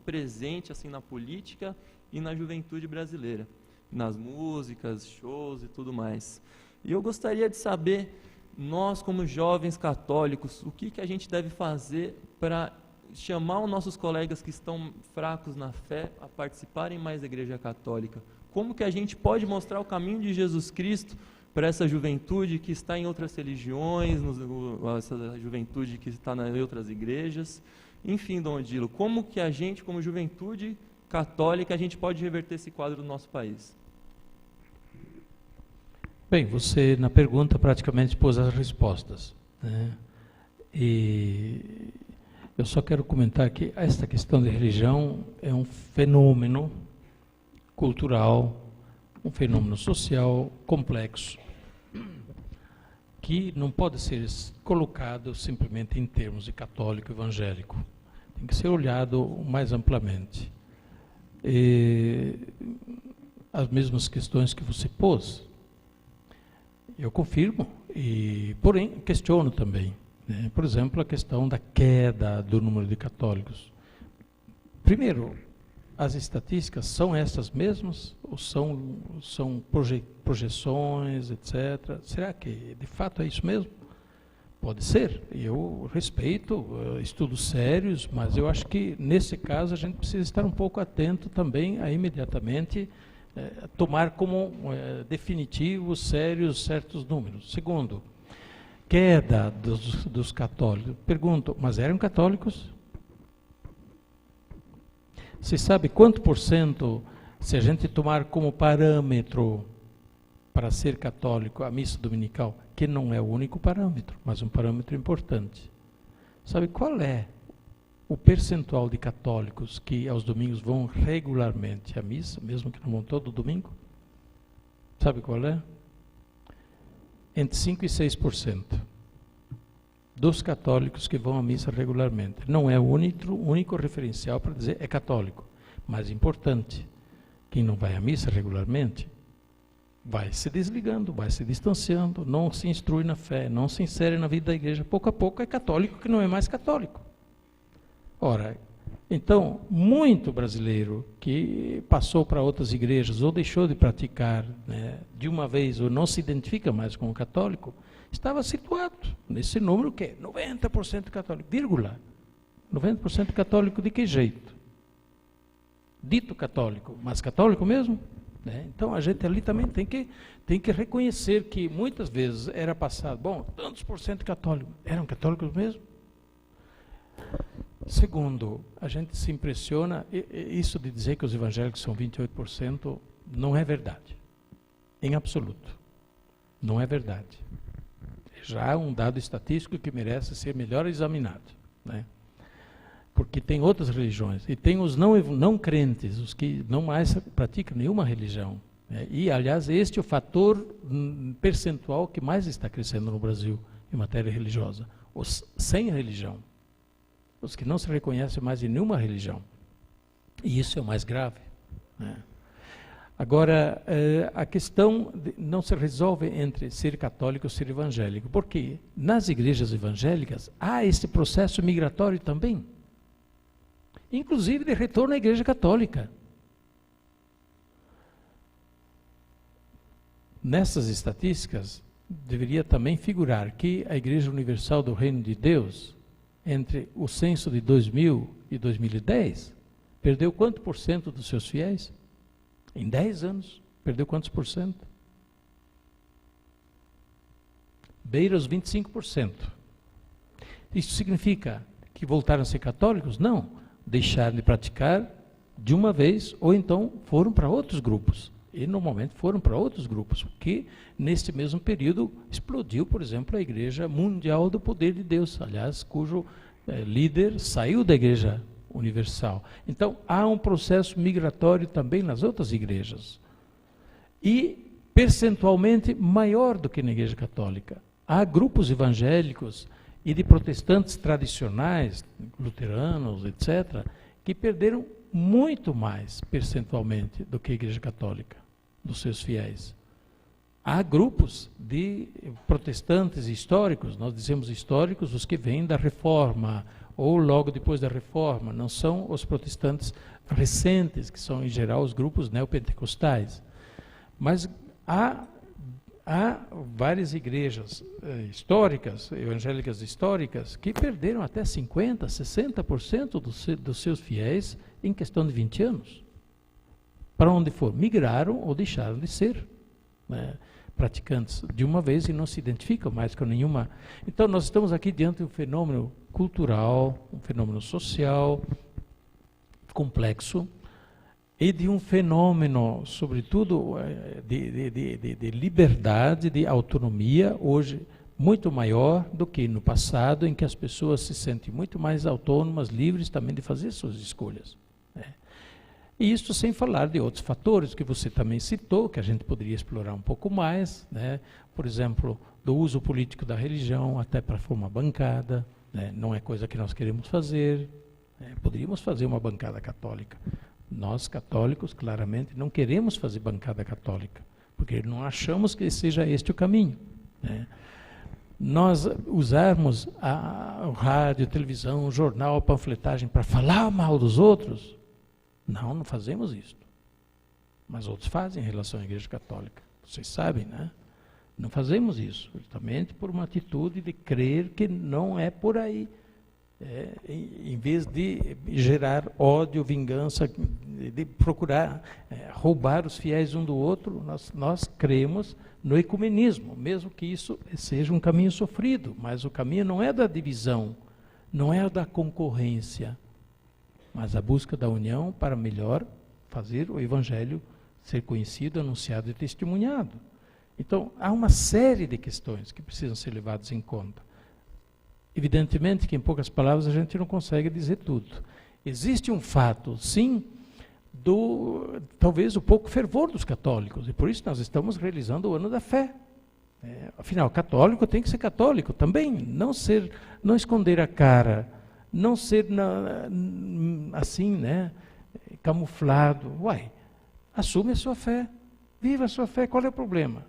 presente assim, na política e na juventude brasileira, nas músicas, shows e tudo mais. E eu gostaria de saber, nós como jovens católicos, o que a gente deve fazer para chamar os nossos colegas que estão fracos na fé a participarem mais da Igreja Católica. Como que a gente pode mostrar o caminho de Jesus Cristo para essa juventude que está em outras religiões, essa juventude que está em outras igrejas. Enfim, Dom Odilo, como que a gente, como juventude católica, a gente pode reverter esse quadro no nosso país? Bem, você na pergunta praticamente pôs as respostas, né? E eu só quero comentar que esta questão de religião é um fenômeno cultural, um fenômeno social complexo, que não pode ser colocado simplesmente em termos de católico evangélico. Tem que ser olhado mais amplamente. E as mesmas questões que você pôs, eu confirmo, porém questiono também. Né? Por exemplo, a questão da queda do número de católicos. Primeiro, as estatísticas são essas mesmas ou são projeções, etc.? Será que de fato é isso mesmo? Pode ser, eu respeito estudos sérios, mas eu acho que nesse caso a gente precisa estar um pouco atento também a imediatamente tomar como definitivos, sérios, certos números. Segundo, queda dos católicos. Pergunto, mas eram católicos? Você sabe quanto por cento, se a gente tomar como parâmetro para ser católico a missa dominical, que não é o único parâmetro, mas um parâmetro importante. Sabe qual é o percentual de católicos que aos domingos vão regularmente à missa, mesmo que não vão todo domingo? Sabe qual é? Entre 5% e 6% dos católicos que vão à missa regularmente. Não é o único referencial para dizer é católico, mas importante. Quem não vai à missa regularmente vai se desligando, vai se distanciando, não se instrui na fé, não se insere na vida da igreja. Pouco a pouco é católico que não é mais católico. Ora, então, muito brasileiro que passou para outras igrejas ou deixou de praticar, né, de uma vez ou não se identifica mais como católico, estava situado nesse número que é 90% católico, vírgula. 90% católico de que jeito? Dito católico, mas católico mesmo? Então a gente ali também tem que reconhecer que muitas vezes era passado, bom, tantos por cento católicos, eram católicos mesmo? Segundo, a gente se impressiona, isso de dizer que os evangélicos são 28% não é verdade, em absoluto, não é verdade. Já é um dado estatístico que merece ser melhor examinado, né? Porque tem outras religiões, e tem os não crentes, os que não mais praticam nenhuma religião. Né? E, aliás, este é o fator percentual que mais está crescendo no Brasil em matéria religiosa. Os sem religião, os que não se reconhecem mais em nenhuma religião. E isso é o mais grave. Né? Agora, a questão não se resolve entre ser católico e ser evangélico, porque nas igrejas evangélicas há esse processo migratório também. Inclusive de retorno à Igreja Católica. Nessas estatísticas, deveria também figurar que a Igreja Universal do Reino de Deus, entre o censo de 2000 e 2010, perdeu quanto por cento dos seus fiéis? Em 10 anos, perdeu quantos por cento? Beira os 25%. Isso significa que voltaram a ser católicos? Não. Deixaram de praticar de uma vez, ou então foram para outros grupos. E normalmente foram para outros grupos, porque neste mesmo período explodiu, por exemplo, a Igreja Mundial do Poder de Deus, aliás, cujo líder saiu da Igreja Universal. Então, há um processo migratório também nas outras igrejas. E percentualmente maior do que na Igreja Católica. Há grupos evangélicos e de protestantes tradicionais, luteranos, etc., que perderam muito mais percentualmente do que a Igreja Católica, dos seus fiéis. Há grupos de protestantes históricos, nós dizemos históricos, os que vêm da Reforma, ou logo depois da Reforma, não são os protestantes recentes, que são em geral os grupos neopentecostais. Mas há várias igrejas históricas, evangélicas históricas, que perderam até 50%, 60% dos seus fiéis em questão de 20 anos. Para onde for, migraram ou deixaram de ser, né, praticantes de uma vez e não se identificam mais com nenhuma. Então nós estamos aqui diante de um fenômeno cultural, um fenômeno social complexo, e de um fenômeno, sobretudo, de liberdade, de autonomia, hoje muito maior do que no passado, em que as pessoas se sentem muito mais autônomas, livres também de fazer suas escolhas. Né? E isso sem falar de outros fatores que você também citou, que a gente poderia explorar um pouco mais, né? Por exemplo, do uso político da religião até para formar bancada, né? Não é coisa que nós queremos fazer, né? Poderíamos fazer uma bancada católica. Nós, católicos, claramente, não queremos fazer bancada católica, porque não achamos que seja este o caminho. Né? Nós usarmos o rádio, a televisão, o jornal, a panfletagem para falar mal dos outros, não fazemos isso. Mas outros fazem em relação à Igreja Católica. Vocês sabem, né? Não fazemos isso, justamente por uma atitude de crer que não é por aí. Em vez de gerar ódio, vingança, de procurar roubar os fiéis um do outro, nós cremos no ecumenismo, mesmo que isso seja um caminho sofrido, mas o caminho não é da divisão, não é da concorrência, mas a busca da união para melhor fazer o Evangelho ser conhecido, anunciado e testemunhado. Então, há uma série de questões que precisam ser levadas em conta. Evidentemente que em poucas palavras a gente não consegue dizer tudo. Existe um fato, sim, talvez o pouco fervor dos católicos, e por isso nós estamos realizando o Ano da Fé. Afinal, católico tem que ser católico também, não esconder a cara, não ser assim, né, camuflado. Assume a sua fé, viva a sua fé, qual é o problema?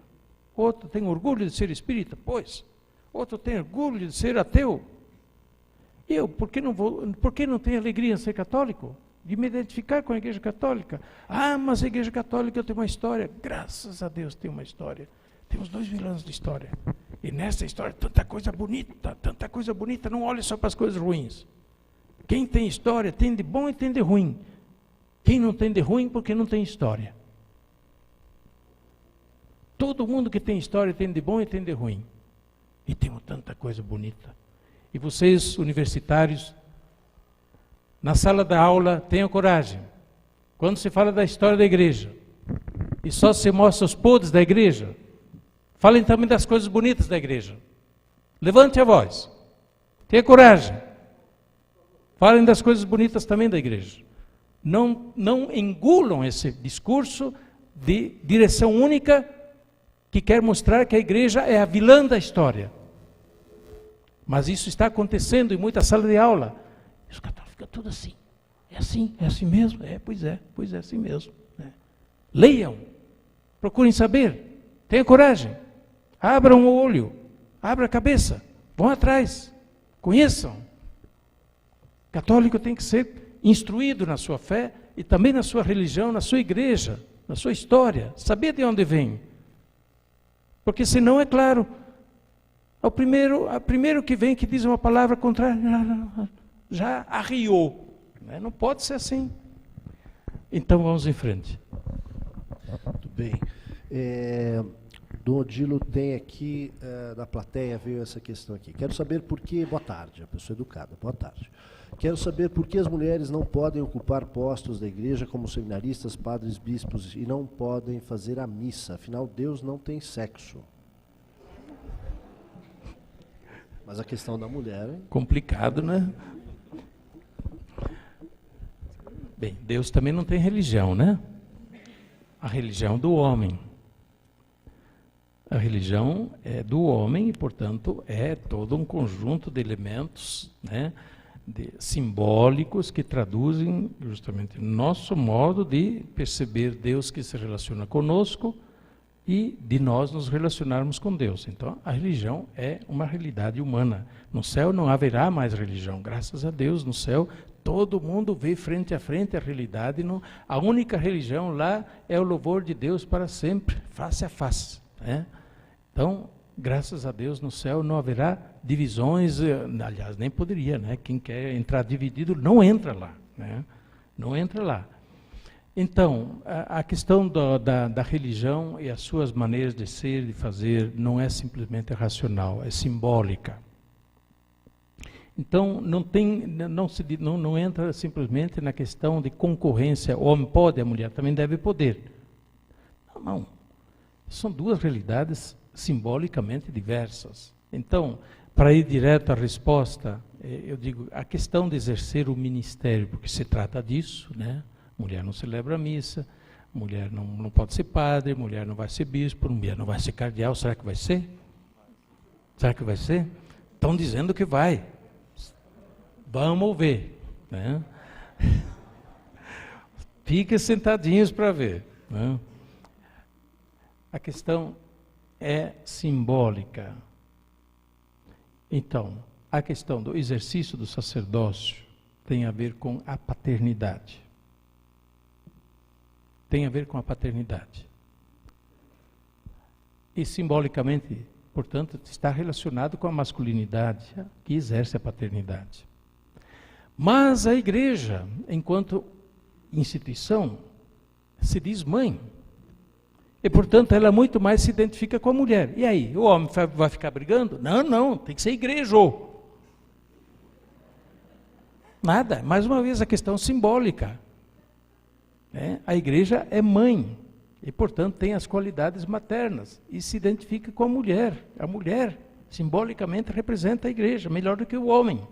Outro tem orgulho de ser espírita? Pois. Outro tem orgulho de ser ateu? Eu, por que não tenho alegria em ser católico? De me identificar com a Igreja Católica? Mas a Igreja Católica tem uma história. Graças a Deus tem uma história. Temos 2000 anos de história. E nessa história, tanta coisa bonita, não olhe só para as coisas ruins. Quem tem história tem de bom e tem de ruim. Quem não tem de ruim, porque não tem história. Todo mundo que tem história tem de bom e tem de ruim. E temos tanta coisa bonita. E vocês, universitários, na sala da aula, tenham coragem. Quando se fala da história da igreja, e só se mostra os podres da igreja, falem também das coisas bonitas da igreja. Levante a voz. Tenha coragem. Falem das coisas bonitas também da igreja. Não engulam esse discurso de direção única que quer mostrar que a igreja é a vilã da história. Mas isso está acontecendo em muita sala de aula. Os católicos ficam tudo assim. É assim mesmo? Pois é assim mesmo. Leiam, procurem saber, tenham coragem, abram o olho, abram a cabeça, vão atrás, conheçam. Católico tem que ser instruído na sua fé e também na sua religião, na sua igreja, na sua história, saber de onde vem. Porque senão, é claro, o primeiro que vem que diz uma palavra contrária, já arriou. Não pode ser assim. Então vamos em frente. Muito bem. Dom Odilo tem aqui, da plateia veio essa questão aqui. Quero saber por que, boa tarde, a pessoa educada, boa tarde. Quero saber por que as mulheres não podem ocupar postos da igreja como seminaristas, padres, bispos e não podem fazer a missa. Afinal, Deus não tem sexo. Mas a questão da mulher... Complicado, né? Bem, Deus também não tem religião, né? A religião do homem. A religião é do homem e, portanto, é todo um conjunto de elementos, né, simbólicos que traduzem justamente o nosso modo de perceber Deus que se relaciona conosco e de nós nos relacionarmos com Deus. Então, a religião é uma realidade humana. No céu não haverá mais religião. Graças a Deus, no céu, todo mundo vê frente a frente a realidade. A única religião lá é o louvor de Deus para sempre, face a face. Então, graças a Deus, no céu não haverá divisões, aliás, nem poderia, né? Quem quer entrar dividido não entra lá, né? Não entra lá. Então, a questão da religião e as suas maneiras de ser, de fazer, não é simplesmente racional, é simbólica. Então, não entra simplesmente na questão de concorrência, o homem pode, a mulher também deve poder. Não. São duas realidades simbolicamente diversas. Então, para ir direto à resposta, eu digo, a questão de exercer o ministério, porque se trata disso, né? Mulher não celebra a missa, mulher não pode ser padre, mulher não vai ser bispo, mulher não vai ser cardeal. Será que vai ser? Será que vai ser? Estão dizendo que vai. Vamos ver, né? Fiquem sentadinhos para ver, né? A questão é simbólica. Então, a questão do exercício do sacerdócio tem a ver com a paternidade. Tem a ver com a paternidade. e simbolicamente, portanto, está relacionado com a masculinidade que exerce a paternidade. Mas a igreja, enquanto instituição, se diz mãe. E, portanto, ela muito mais se identifica com a mulher. E aí, o homem vai ficar brigando? Não, tem que ser igreja. Nada, mais uma vez a questão simbólica. A igreja é mãe. E, portanto, tem as qualidades maternas. E se identifica com a mulher. A mulher, simbolicamente, representa a igreja, melhor do que o homem.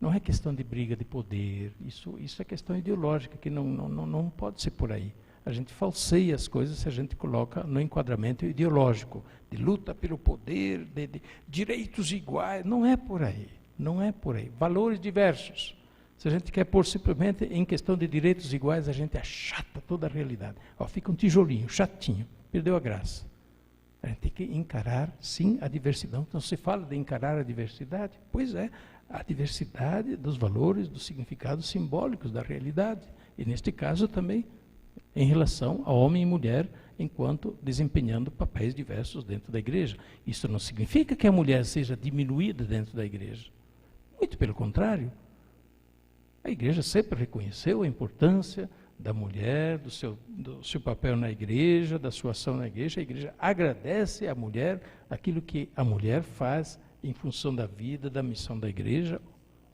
Não é questão de briga de poder. Isso é questão ideológica, que não pode ser por aí. A gente falseia as coisas se a gente coloca no enquadramento ideológico, de luta pelo poder, de direitos iguais. Não é por aí, não é por aí. Valores diversos. Se a gente quer pôr simplesmente em questão de direitos iguais, a gente achata toda a realidade. Fica um tijolinho, chatinho, perdeu a graça. A gente tem que encarar, sim, a diversidade. Então, se fala de encarar a diversidade, pois é, a diversidade dos valores, dos significados simbólicos da realidade. E, neste caso, também em relação a homem e mulher, enquanto desempenhando papéis diversos dentro da igreja. Isso não significa que a mulher seja diminuída dentro da igreja. Muito pelo contrário. A igreja sempre reconheceu a importância da mulher, do seu papel na igreja, da sua ação na igreja. A igreja agradece à mulher aquilo que a mulher faz em função da vida, da missão da igreja.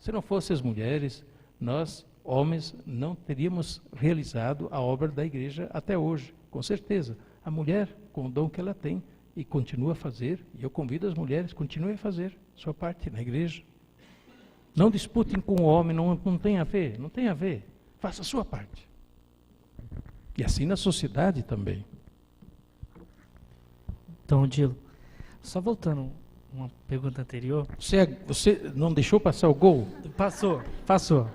Se não fossem as mulheres, nós, homens, não teríamos realizado a obra da igreja até hoje, com certeza. A mulher, com o dom que ela tem, e continua a fazer, e eu convido as mulheres, continuem a fazer sua parte na igreja. Não disputem com o homem, não tem a ver, não tem a ver. Faça a sua parte. E assim na sociedade também. Então, Odilo, só voltando uma pergunta anterior. Você não deixou passar o gol? Passou.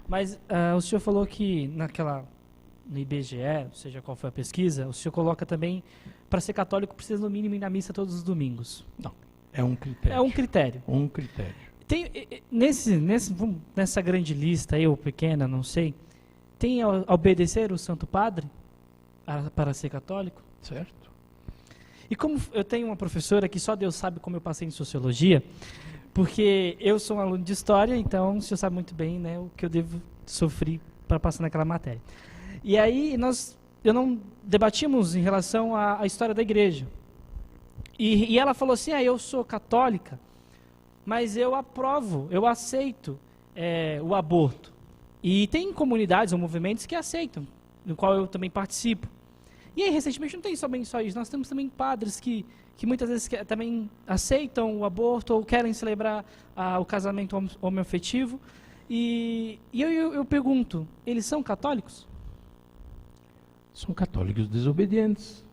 Mas o senhor falou que no IBGE, ou seja, qual foi a pesquisa, o senhor coloca também, para ser católico, precisa no mínimo ir na missa todos os domingos. Não, é um critério. É um critério. Um critério. Tem, nessa grande lista aí, ou pequena, não sei, tem a obedecer o Santo Padre para ser católico? Certo. E como eu tenho uma professora que só Deus sabe como eu passei em sociologia, porque eu sou um aluno de história, então o senhor sabe muito bem, né, o que eu devo sofrer para passar naquela matéria. E aí eu não debatíamos em relação à história da igreja. E ela falou assim, eu sou católica, mas eu aprovo, eu aceito o aborto. E tem comunidades ou movimentos que aceitam, no qual eu também participo. E aí, recentemente, não tem só isso, nós temos também padres que muitas vezes também aceitam o aborto ou querem celebrar o casamento homoafetivo. E eu pergunto, eles são católicos? São católicos desobedientes.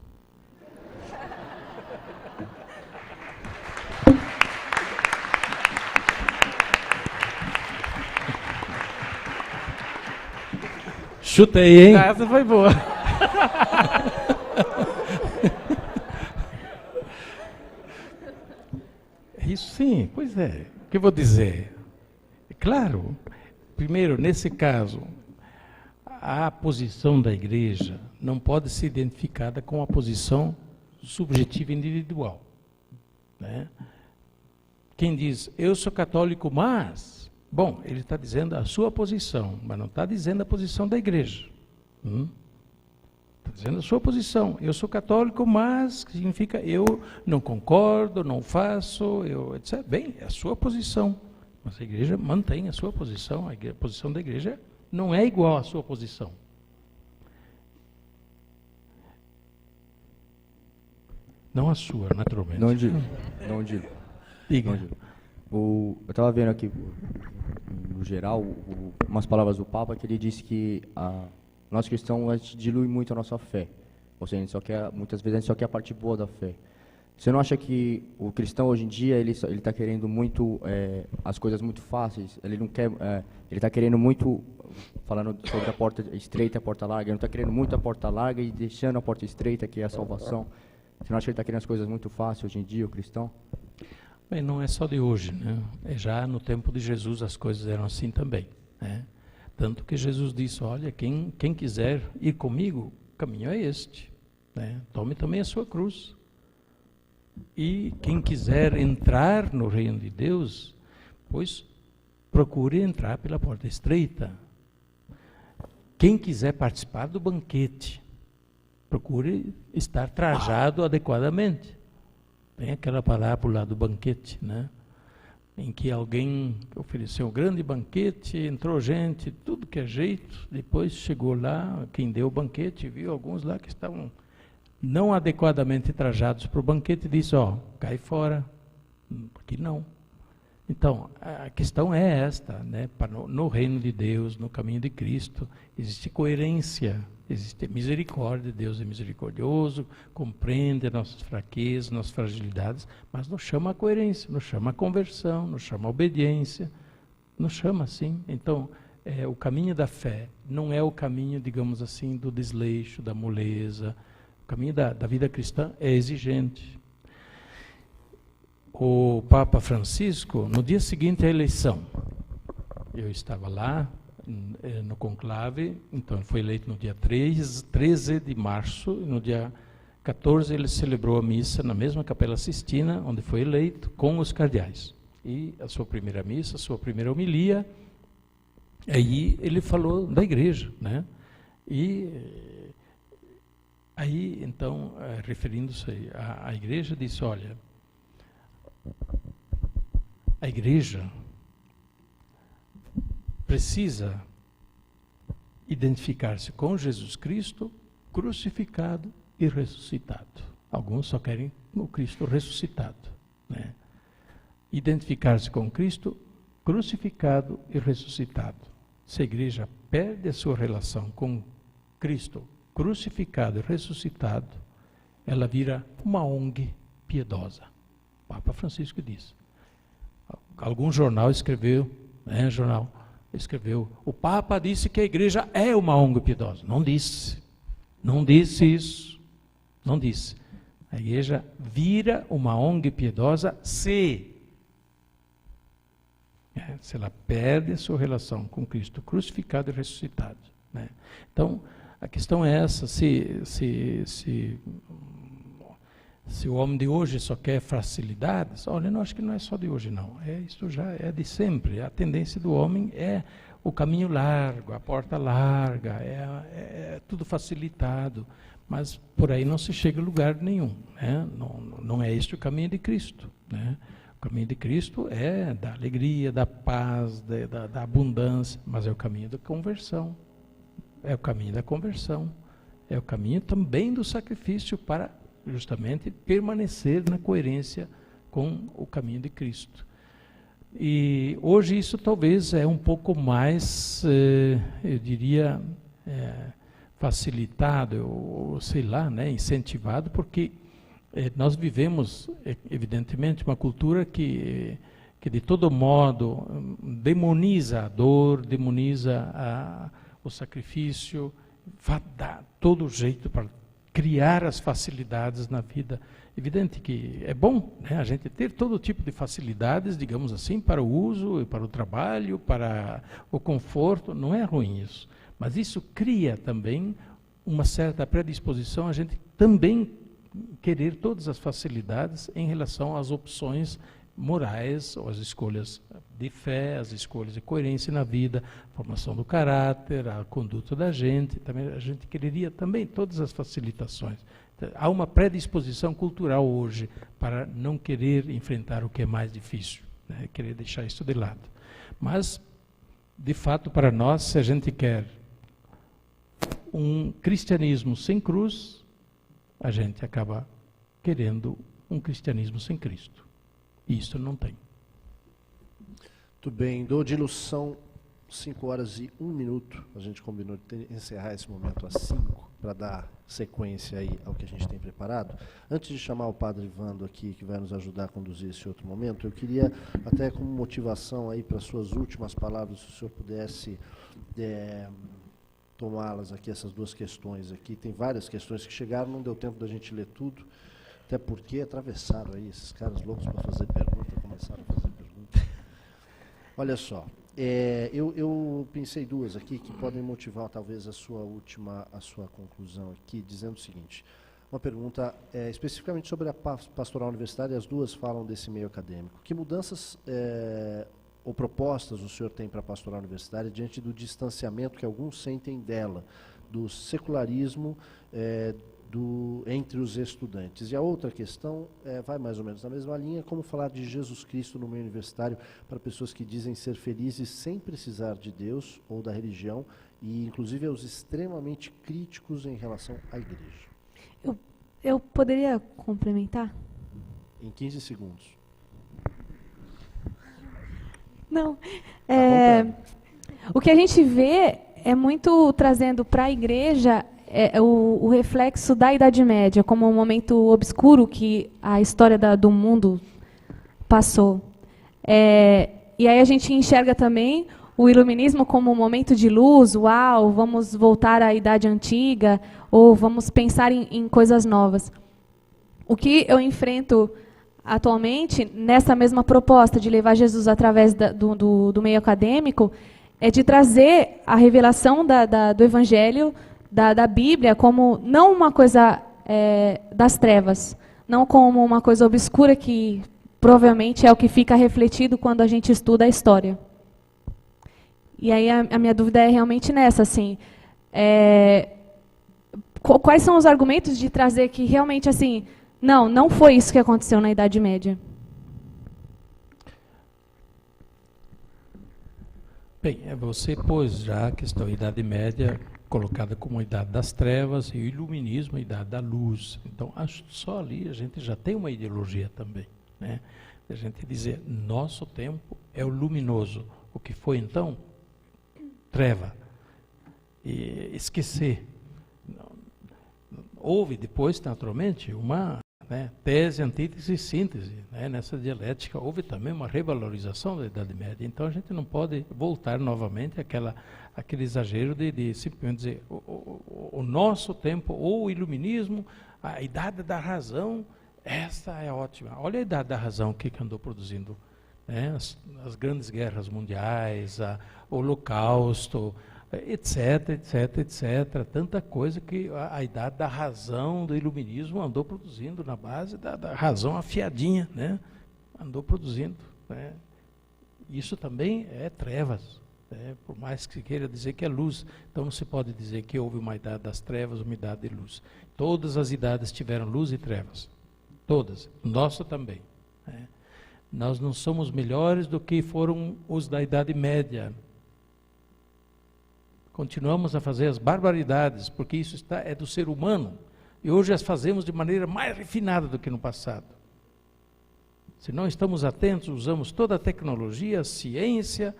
Chutei, hein? Essa foi boa. Isso sim, pois é. O que eu vou dizer? Claro, primeiro, nesse caso, a posição da igreja não pode ser identificada com a posição subjetiva individual. Né? Quem diz, eu sou católico, mas... Bom, ele está dizendo a sua posição, mas não está dizendo a posição da igreja. Está dizendo a sua posição. Eu sou católico, mas significa eu não concordo, não faço, etc. Bem, é a sua posição. Mas a igreja mantém a sua posição. A posição da igreja não é igual à sua posição. Não a sua, naturalmente. Não digo. Diga. Eu estava vendo aqui, no geral, umas palavras do Papa, que ele disse que nós cristãos, a gente dilui muito a nossa fé. Ou seja, muitas vezes a gente só quer a parte boa da fé. Você não acha que o cristão hoje em dia ele está querendo muito as coisas muito fáceis? Ele não quer, ele está querendo muito, falando sobre a porta estreita e a porta larga, ele não está querendo muito a porta larga e deixando a porta estreita, que é a salvação. Você não acha que ele está querendo as coisas muito fáceis hoje em dia, o cristão? Bem, não é só de hoje, né? Já no tempo de Jesus as coisas eram assim também, né? Tanto que Jesus disse, olha, quem quiser ir comigo, o caminho é este, né? Tome também a sua cruz. E quem quiser entrar no reino de Deus, pois procure entrar pela porta estreita. Quem quiser participar do banquete, procure estar trajado adequadamente. Tem aquela parábola lá do banquete, né? Em que alguém ofereceu um grande banquete, entrou gente, tudo que é jeito, depois chegou lá, quem deu o banquete, viu alguns lá que estavam não adequadamente trajados para o banquete, e disse, ó, cai fora, aqui não. Então, a questão é esta, né? No reino de Deus, no caminho de Cristo, existe coerência, existe misericórdia. Deus é misericordioso, compreende nossas fraquezas, nossas fragilidades, mas nos chama a coerência, nos chama a conversão, nos chama a obediência, nos chama assim. Então, o caminho da fé não é o caminho, digamos assim, do desleixo, da moleza. O caminho da vida cristã é exigente. O Papa Francisco, no dia seguinte à eleição, eu estava lá no conclave, então ele foi eleito no dia 13 de março, e no dia 14 ele celebrou a missa na mesma Capela Sistina, onde foi eleito, com os cardeais. E a sua primeira missa, a sua primeira homilia, aí ele falou da igreja, né? E aí, então, referindo-se à igreja, disse, olha, a igreja precisa identificar-se com Jesus Cristo crucificado e ressuscitado. Alguns só querem o Cristo ressuscitado, né? Identificar-se com Cristo crucificado e ressuscitado. Se a igreja perde a sua relação com Cristo crucificado e ressuscitado, ela vira uma ONG piedosa. O Papa Francisco disse. Algum jornal escreveu, né, escreveu, o Papa disse que a igreja é uma ONG piedosa. Não disse isso, não disse. A igreja vira uma ONG piedosa se ela perde a sua relação com Cristo crucificado e ressuscitado, né? Então, a questão é essa, se o homem de hoje só quer facilidades, olha, eu acho que não é só de hoje não, isso já é de sempre. A tendência do homem é o caminho largo, a porta larga, é tudo facilitado, mas por aí não se chega a lugar nenhum, né? Não é este o caminho de Cristo, né? O caminho de Cristo é da alegria, da paz, da abundância, mas é o caminho da conversão, é o caminho da conversão, é o caminho também do sacrifício para justamente permanecer na coerência com o caminho de Cristo. E hoje isso talvez é um pouco mais, eu diria, facilitado, ou sei lá, né, incentivado, porque nós vivemos, evidentemente, uma cultura que de todo modo demoniza a dor, demoniza o sacrifício, vai dar todo jeito para criar as facilidades na vida. Evidente que é bom, né, a gente ter todo tipo de facilidades, digamos assim, para o uso, para o trabalho, para o conforto, não é ruim isso. Mas isso cria também uma certa predisposição a gente também querer todas as facilidades em relação às opções morais, ou as escolhas de fé, as escolhas de coerência na vida, a formação do caráter, a conduta da gente. Também a gente quereria também todas as facilitações. Então, há uma predisposição cultural hoje para não querer enfrentar o que é mais difícil, né? Querer deixar isso de lado. Mas, de fato, para nós, se a gente quer um cristianismo sem cruz, a gente acaba querendo um cristianismo sem Cristo. E isso não tem. Muito bem, Odilo, são 5h01. A gente combinou de encerrar esse momento às 5, para dar sequência aí ao que a gente tem preparado. Antes de chamar o padre Vando aqui, que vai nos ajudar a conduzir esse outro momento, eu queria, até como motivação aí para suas últimas palavras, se o senhor pudesse tomá-las aqui, essas duas questões aqui. Tem várias questões que chegaram, não deu tempo da gente ler tudo, até porque atravessaram aí esses caras loucos para fazer pergunta, começaram a fazer pergunta. Olha só, eu pensei duas aqui que podem motivar talvez a sua conclusão aqui, dizendo o seguinte: uma pergunta especificamente sobre a pastoral universitária, as duas falam desse meio acadêmico. Que mudanças ou propostas o senhor tem para a pastoral universitária diante do distanciamento que alguns sentem dela, do secularismo entre os estudantes? E a outra questão vai mais ou menos na mesma linha, como falar de Jesus Cristo no meio universitário para pessoas que dizem ser felizes sem precisar de Deus ou da religião, e inclusive aos extremamente críticos em relação à igreja. Eu poderia complementar? Em 15 segundos. Não. O que a gente vê é muito trazendo para a igreja o reflexo da Idade Média, como um momento obscuro que a história do mundo passou. E aí a gente enxerga também o iluminismo como um momento de luz, uau, vamos voltar à Idade Antiga, ou vamos pensar em coisas novas. O que eu enfrento atualmente, nessa mesma proposta de levar Jesus através do meio acadêmico, é de trazer a revelação do Evangelho, da Bíblia, como não uma coisa das trevas, não como uma coisa obscura que provavelmente é o que fica refletido quando a gente estuda a história. E aí a minha dúvida é realmente nessa, assim, quais são os argumentos de trazer que realmente, assim, não foi isso que aconteceu na Idade Média? Bem, você pôs já a questão da Idade Média colocada como a Idade das Trevas e o Iluminismo a Idade da Luz. Então, acho que só ali a gente já tem uma ideologia também, né? A gente dizer, nosso tempo é o luminoso. O que foi então? Treva. E esquecer. Houve depois, naturalmente, uma tese, antítese e síntese, né? Nessa dialética houve também uma revalorização da Idade Média. Então a gente não pode voltar novamente àquele exagero de simplesmente dizer o nosso tempo, ou o iluminismo, a Idade da Razão, essa é ótima. Olha a Idade da Razão, o que andou produzindo, né? As grandes guerras mundiais, o Holocausto, etc, etc, etc. Tanta coisa que a Idade da Razão, do Iluminismo, andou produzindo na base da razão afiadinha, né? Andou produzindo, né? Isso também é trevas, né? Por mais que se queira dizer que é luz. Então não se pode dizer que houve uma Idade das Trevas, uma Idade de luz. Todas as idades tiveram luz e trevas. Todas. Nossa também, né? Nós não somos melhores do que foram os da Idade Média. Continuamos a fazer as barbaridades, porque isso é do ser humano. E hoje as fazemos de maneira mais refinada do que no passado. Se não estamos atentos, usamos toda a tecnologia, a ciência,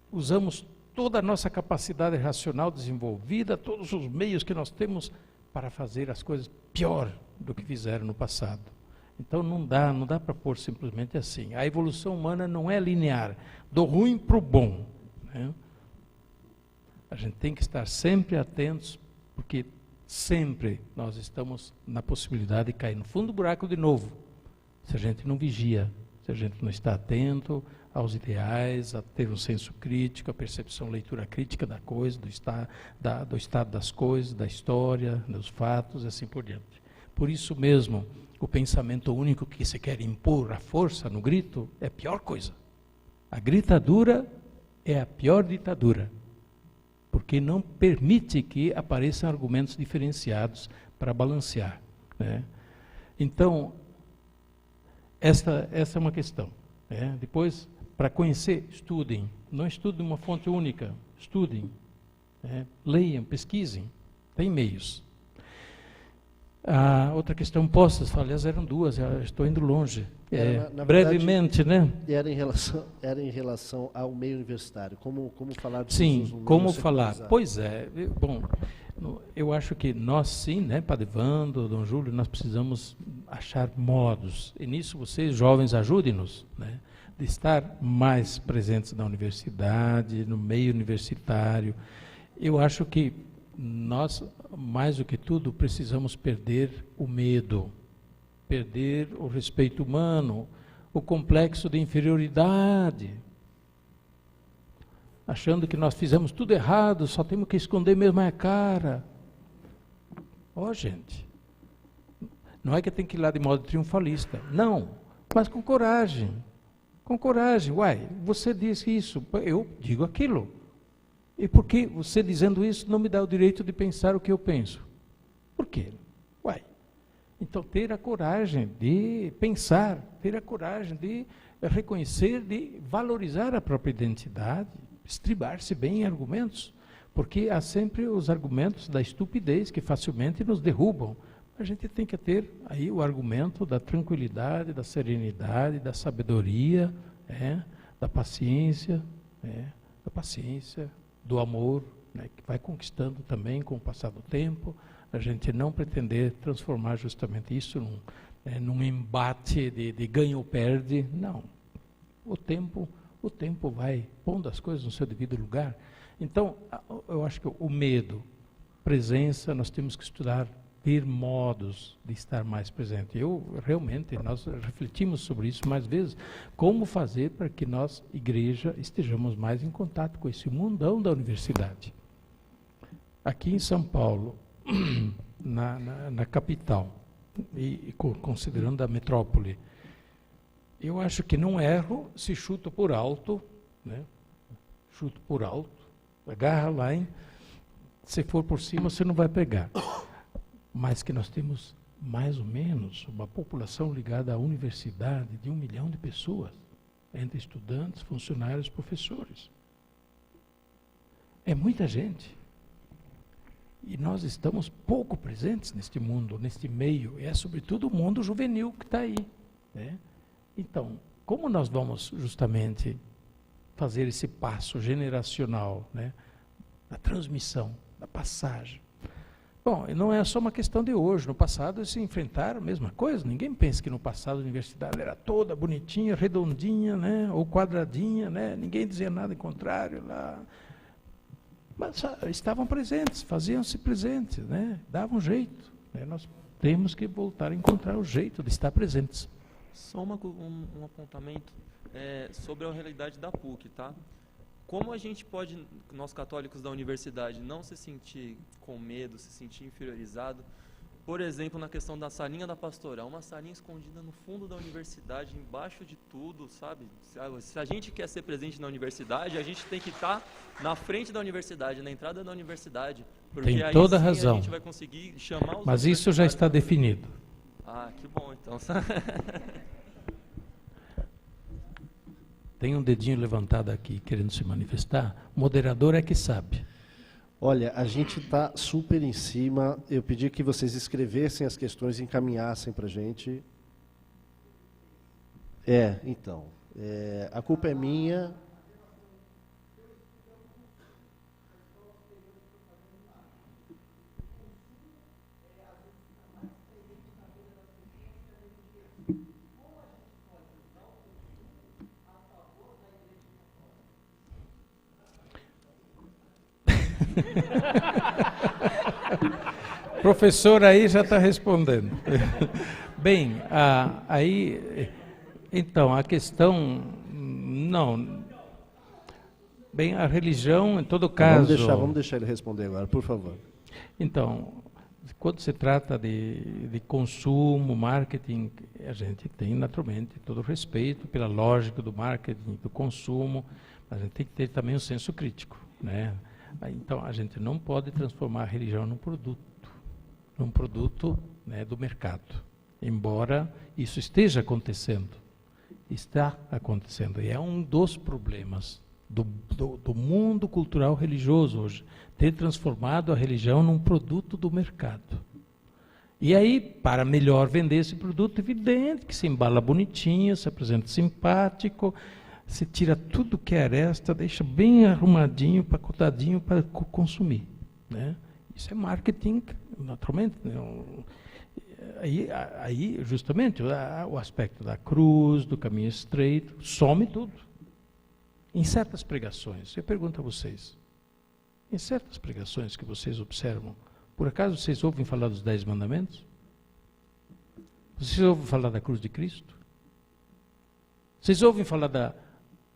usamos toda a nossa capacidade racional desenvolvida, todos os meios que nós temos para fazer as coisas pior do que fizeram no passado. Então não dá para pôr simplesmente assim. A evolução humana não é linear, do ruim para o bom, né? A gente tem que estar sempre atentos, porque sempre nós estamos na possibilidade de cair no fundo do buraco de novo, se a gente não vigia, se a gente não está atento aos ideais, a ter um senso crítico, a percepção, leitura crítica da coisa, do estado das coisas, da história, dos fatos, assim por diante. Por isso mesmo, o pensamento único que se quer impor à força, no grito, é a pior coisa. A gritadura é a pior ditadura, porque não permite que apareçam argumentos diferenciados para balancear, né? Então, essa é uma questão, né? Depois, para conhecer, estudem. Não estudem uma fonte única, estudem, né? Leiam, pesquisem, tem meios. A outra questão postas, aliás, eram duas, eu estou indo longe. Na brevemente, verdade, né? Era em relação ao meio universitário. Como falar de sim, Jesus no como meio falar? Pois é. Bom, eu acho que nós sim, né, Padre Evandro, Dom Júlio, nós precisamos achar modos. E nisso vocês, jovens, ajudem-nos, né, de estar mais presentes na universidade, no meio universitário. Eu acho que nós, mais do que tudo, precisamos perder o medo, perder o respeito humano, o complexo de inferioridade, achando que nós fizemos tudo errado, só temos que esconder mesmo a cara. Ó, gente, Não é que tem que ir lá de modo triunfalista. Não, mas com coragem. Com coragem. Uai, você disse isso, eu digo aquilo. E por que você dizendo isso não me dá o direito de pensar o que eu penso? Por quê? Uai. Então, ter a coragem de pensar, ter a coragem de reconhecer, de valorizar a própria identidade, estribar-se bem em argumentos, porque há sempre os argumentos da estupidez que facilmente nos derrubam. A gente tem que ter aí o argumento da tranquilidade, da serenidade, da sabedoria, da paciência, do amor, né, que vai conquistando também com o passar do tempo. A gente não pretender transformar justamente isso num embate de ganha ou perde. Não. O tempo vai pondo as coisas no seu devido lugar. Então, eu acho que o medo, presença, nós temos que estudar, ter modos de estar mais presente. Nós refletimos sobre isso mais vezes, como fazer para que nós, igreja, estejamos mais em contato com esse mundão da universidade. Aqui em São Paulo, na capital, e considerando a metrópole, eu acho que não erro se chuto por alto, né? Chuto por alto, agarra lá, hein? Se for por cima, você não vai pegar. Mas que nós temos mais ou menos uma população ligada à universidade de 1 milhão de pessoas, entre estudantes, funcionários, professores. É muita gente. E nós estamos pouco presentes neste mundo, neste meio, e é sobretudo o mundo juvenil que está aí, né? Então, como nós vamos justamente fazer esse passo generacional, né, da transmissão, da passagem? Bom, não é só uma questão de hoje. No passado eles se enfrentaram a mesma coisa. Ninguém pensa que no passado a universidade era toda bonitinha, redondinha, né, ou quadradinha, né? Ninguém dizia nada em contrário lá. Mas estavam presentes, faziam-se presentes, né? Davam jeito, né? Nós temos que voltar a encontrar o jeito de estar presentes. Só um apontamento sobre a realidade da PUC, tá? Como a gente pode, nós católicos da universidade, não se sentir com medo, se sentir inferiorizado, por exemplo, na questão da salinha da pastoral, uma salinha escondida no fundo da universidade, embaixo de tudo, sabe? Se a gente quer ser presente na universidade, a gente tem que estar na frente da universidade, na entrada da universidade, porque tem aí toda a sim razão. A gente vai conseguir chamar os Mas isso já está definido. Ah, que bom, então. Tem um dedinho levantado aqui, querendo se manifestar. O moderador é que sabe. Olha, a gente está super em cima. Eu pedi que vocês escrevessem as questões e encaminhassem para a gente. Então, a culpa é minha. Professor aí já está respondendo. Bem, então, a questão, não. Bem, a religião, em todo caso... Vamos deixar ele responder agora, por favor. Então, quando se trata de consumo, marketing, a gente tem, naturalmente, todo o respeito pela lógica do marketing, do consumo, mas a gente tem que ter também um senso crítico, né? Então, a gente não pode transformar a religião num produto, né, do mercado, embora isso esteja acontecendo. Está acontecendo, e é um dos problemas do mundo cultural religioso hoje, ter transformado a religião num produto do mercado. E aí, para melhor vender esse produto, evidente que se embala bonitinho, se apresenta simpático, se tira tudo que é aresta, deixa bem arrumadinho, pacotadinho para consumir, né? Isso é marketing, naturalmente. Né? Aí, justamente, o aspecto da cruz, do caminho estreito, some tudo. Em certas pregações, eu pergunto a vocês, em certas pregações que vocês observam, por acaso vocês ouvem falar dos 10 mandamentos? Vocês ouvem falar da cruz de Cristo? Vocês ouvem falar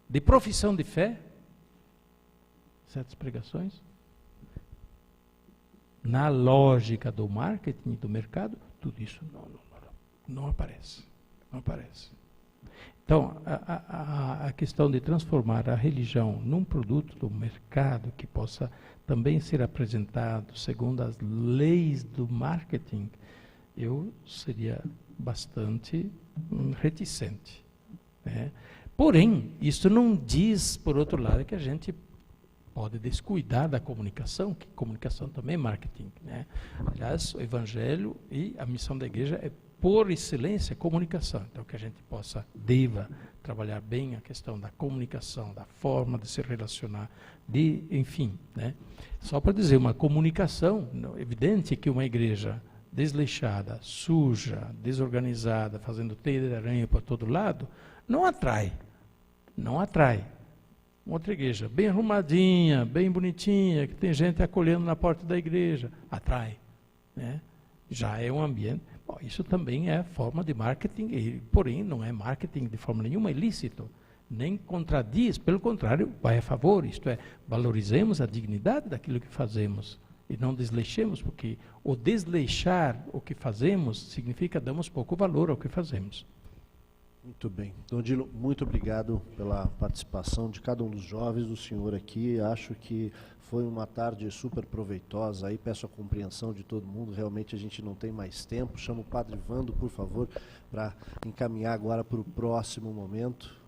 de profissão de fé? Certas pregações? Na lógica do marketing, do mercado, tudo isso Não aparece. Não aparece. Então, a questão de transformar a religião num produto do mercado que possa também ser apresentado segundo as leis do marketing, eu seria bastante reticente, né? Porém, isso não diz, por outro lado, que a gente pode descuidar da comunicação, que comunicação também é marketing, né? Aliás, o Evangelho e a missão da igreja é, por excelência, comunicação. Então, que a gente deva trabalhar bem a questão da comunicação, da forma de se relacionar, enfim, né? Só para dizer, uma comunicação, evidente que uma igreja desleixada, suja, desorganizada, fazendo teia de aranha para todo lado, não atrai. Não atrai. Outra igreja bem arrumadinha, bem bonitinha, que tem gente acolhendo na porta da igreja, atrai, né? Já é um ambiente. Bom, isso também é forma de marketing, porém não é marketing de forma nenhuma ilícito, nem contradiz, pelo contrário, vai a favor, isto é, valorizemos a dignidade daquilo que fazemos e não desleixemos, porque o desleixar o que fazemos significa damos pouco valor ao que fazemos. Muito bem. Dom Odilo, muito obrigado pela participação de cada um dos jovens, do senhor aqui. Acho que foi uma tarde super proveitosa. Aí peço a compreensão de todo mundo. Realmente a gente não tem mais tempo. Chamo o Padre Vando, por favor, para encaminhar agora para o próximo momento.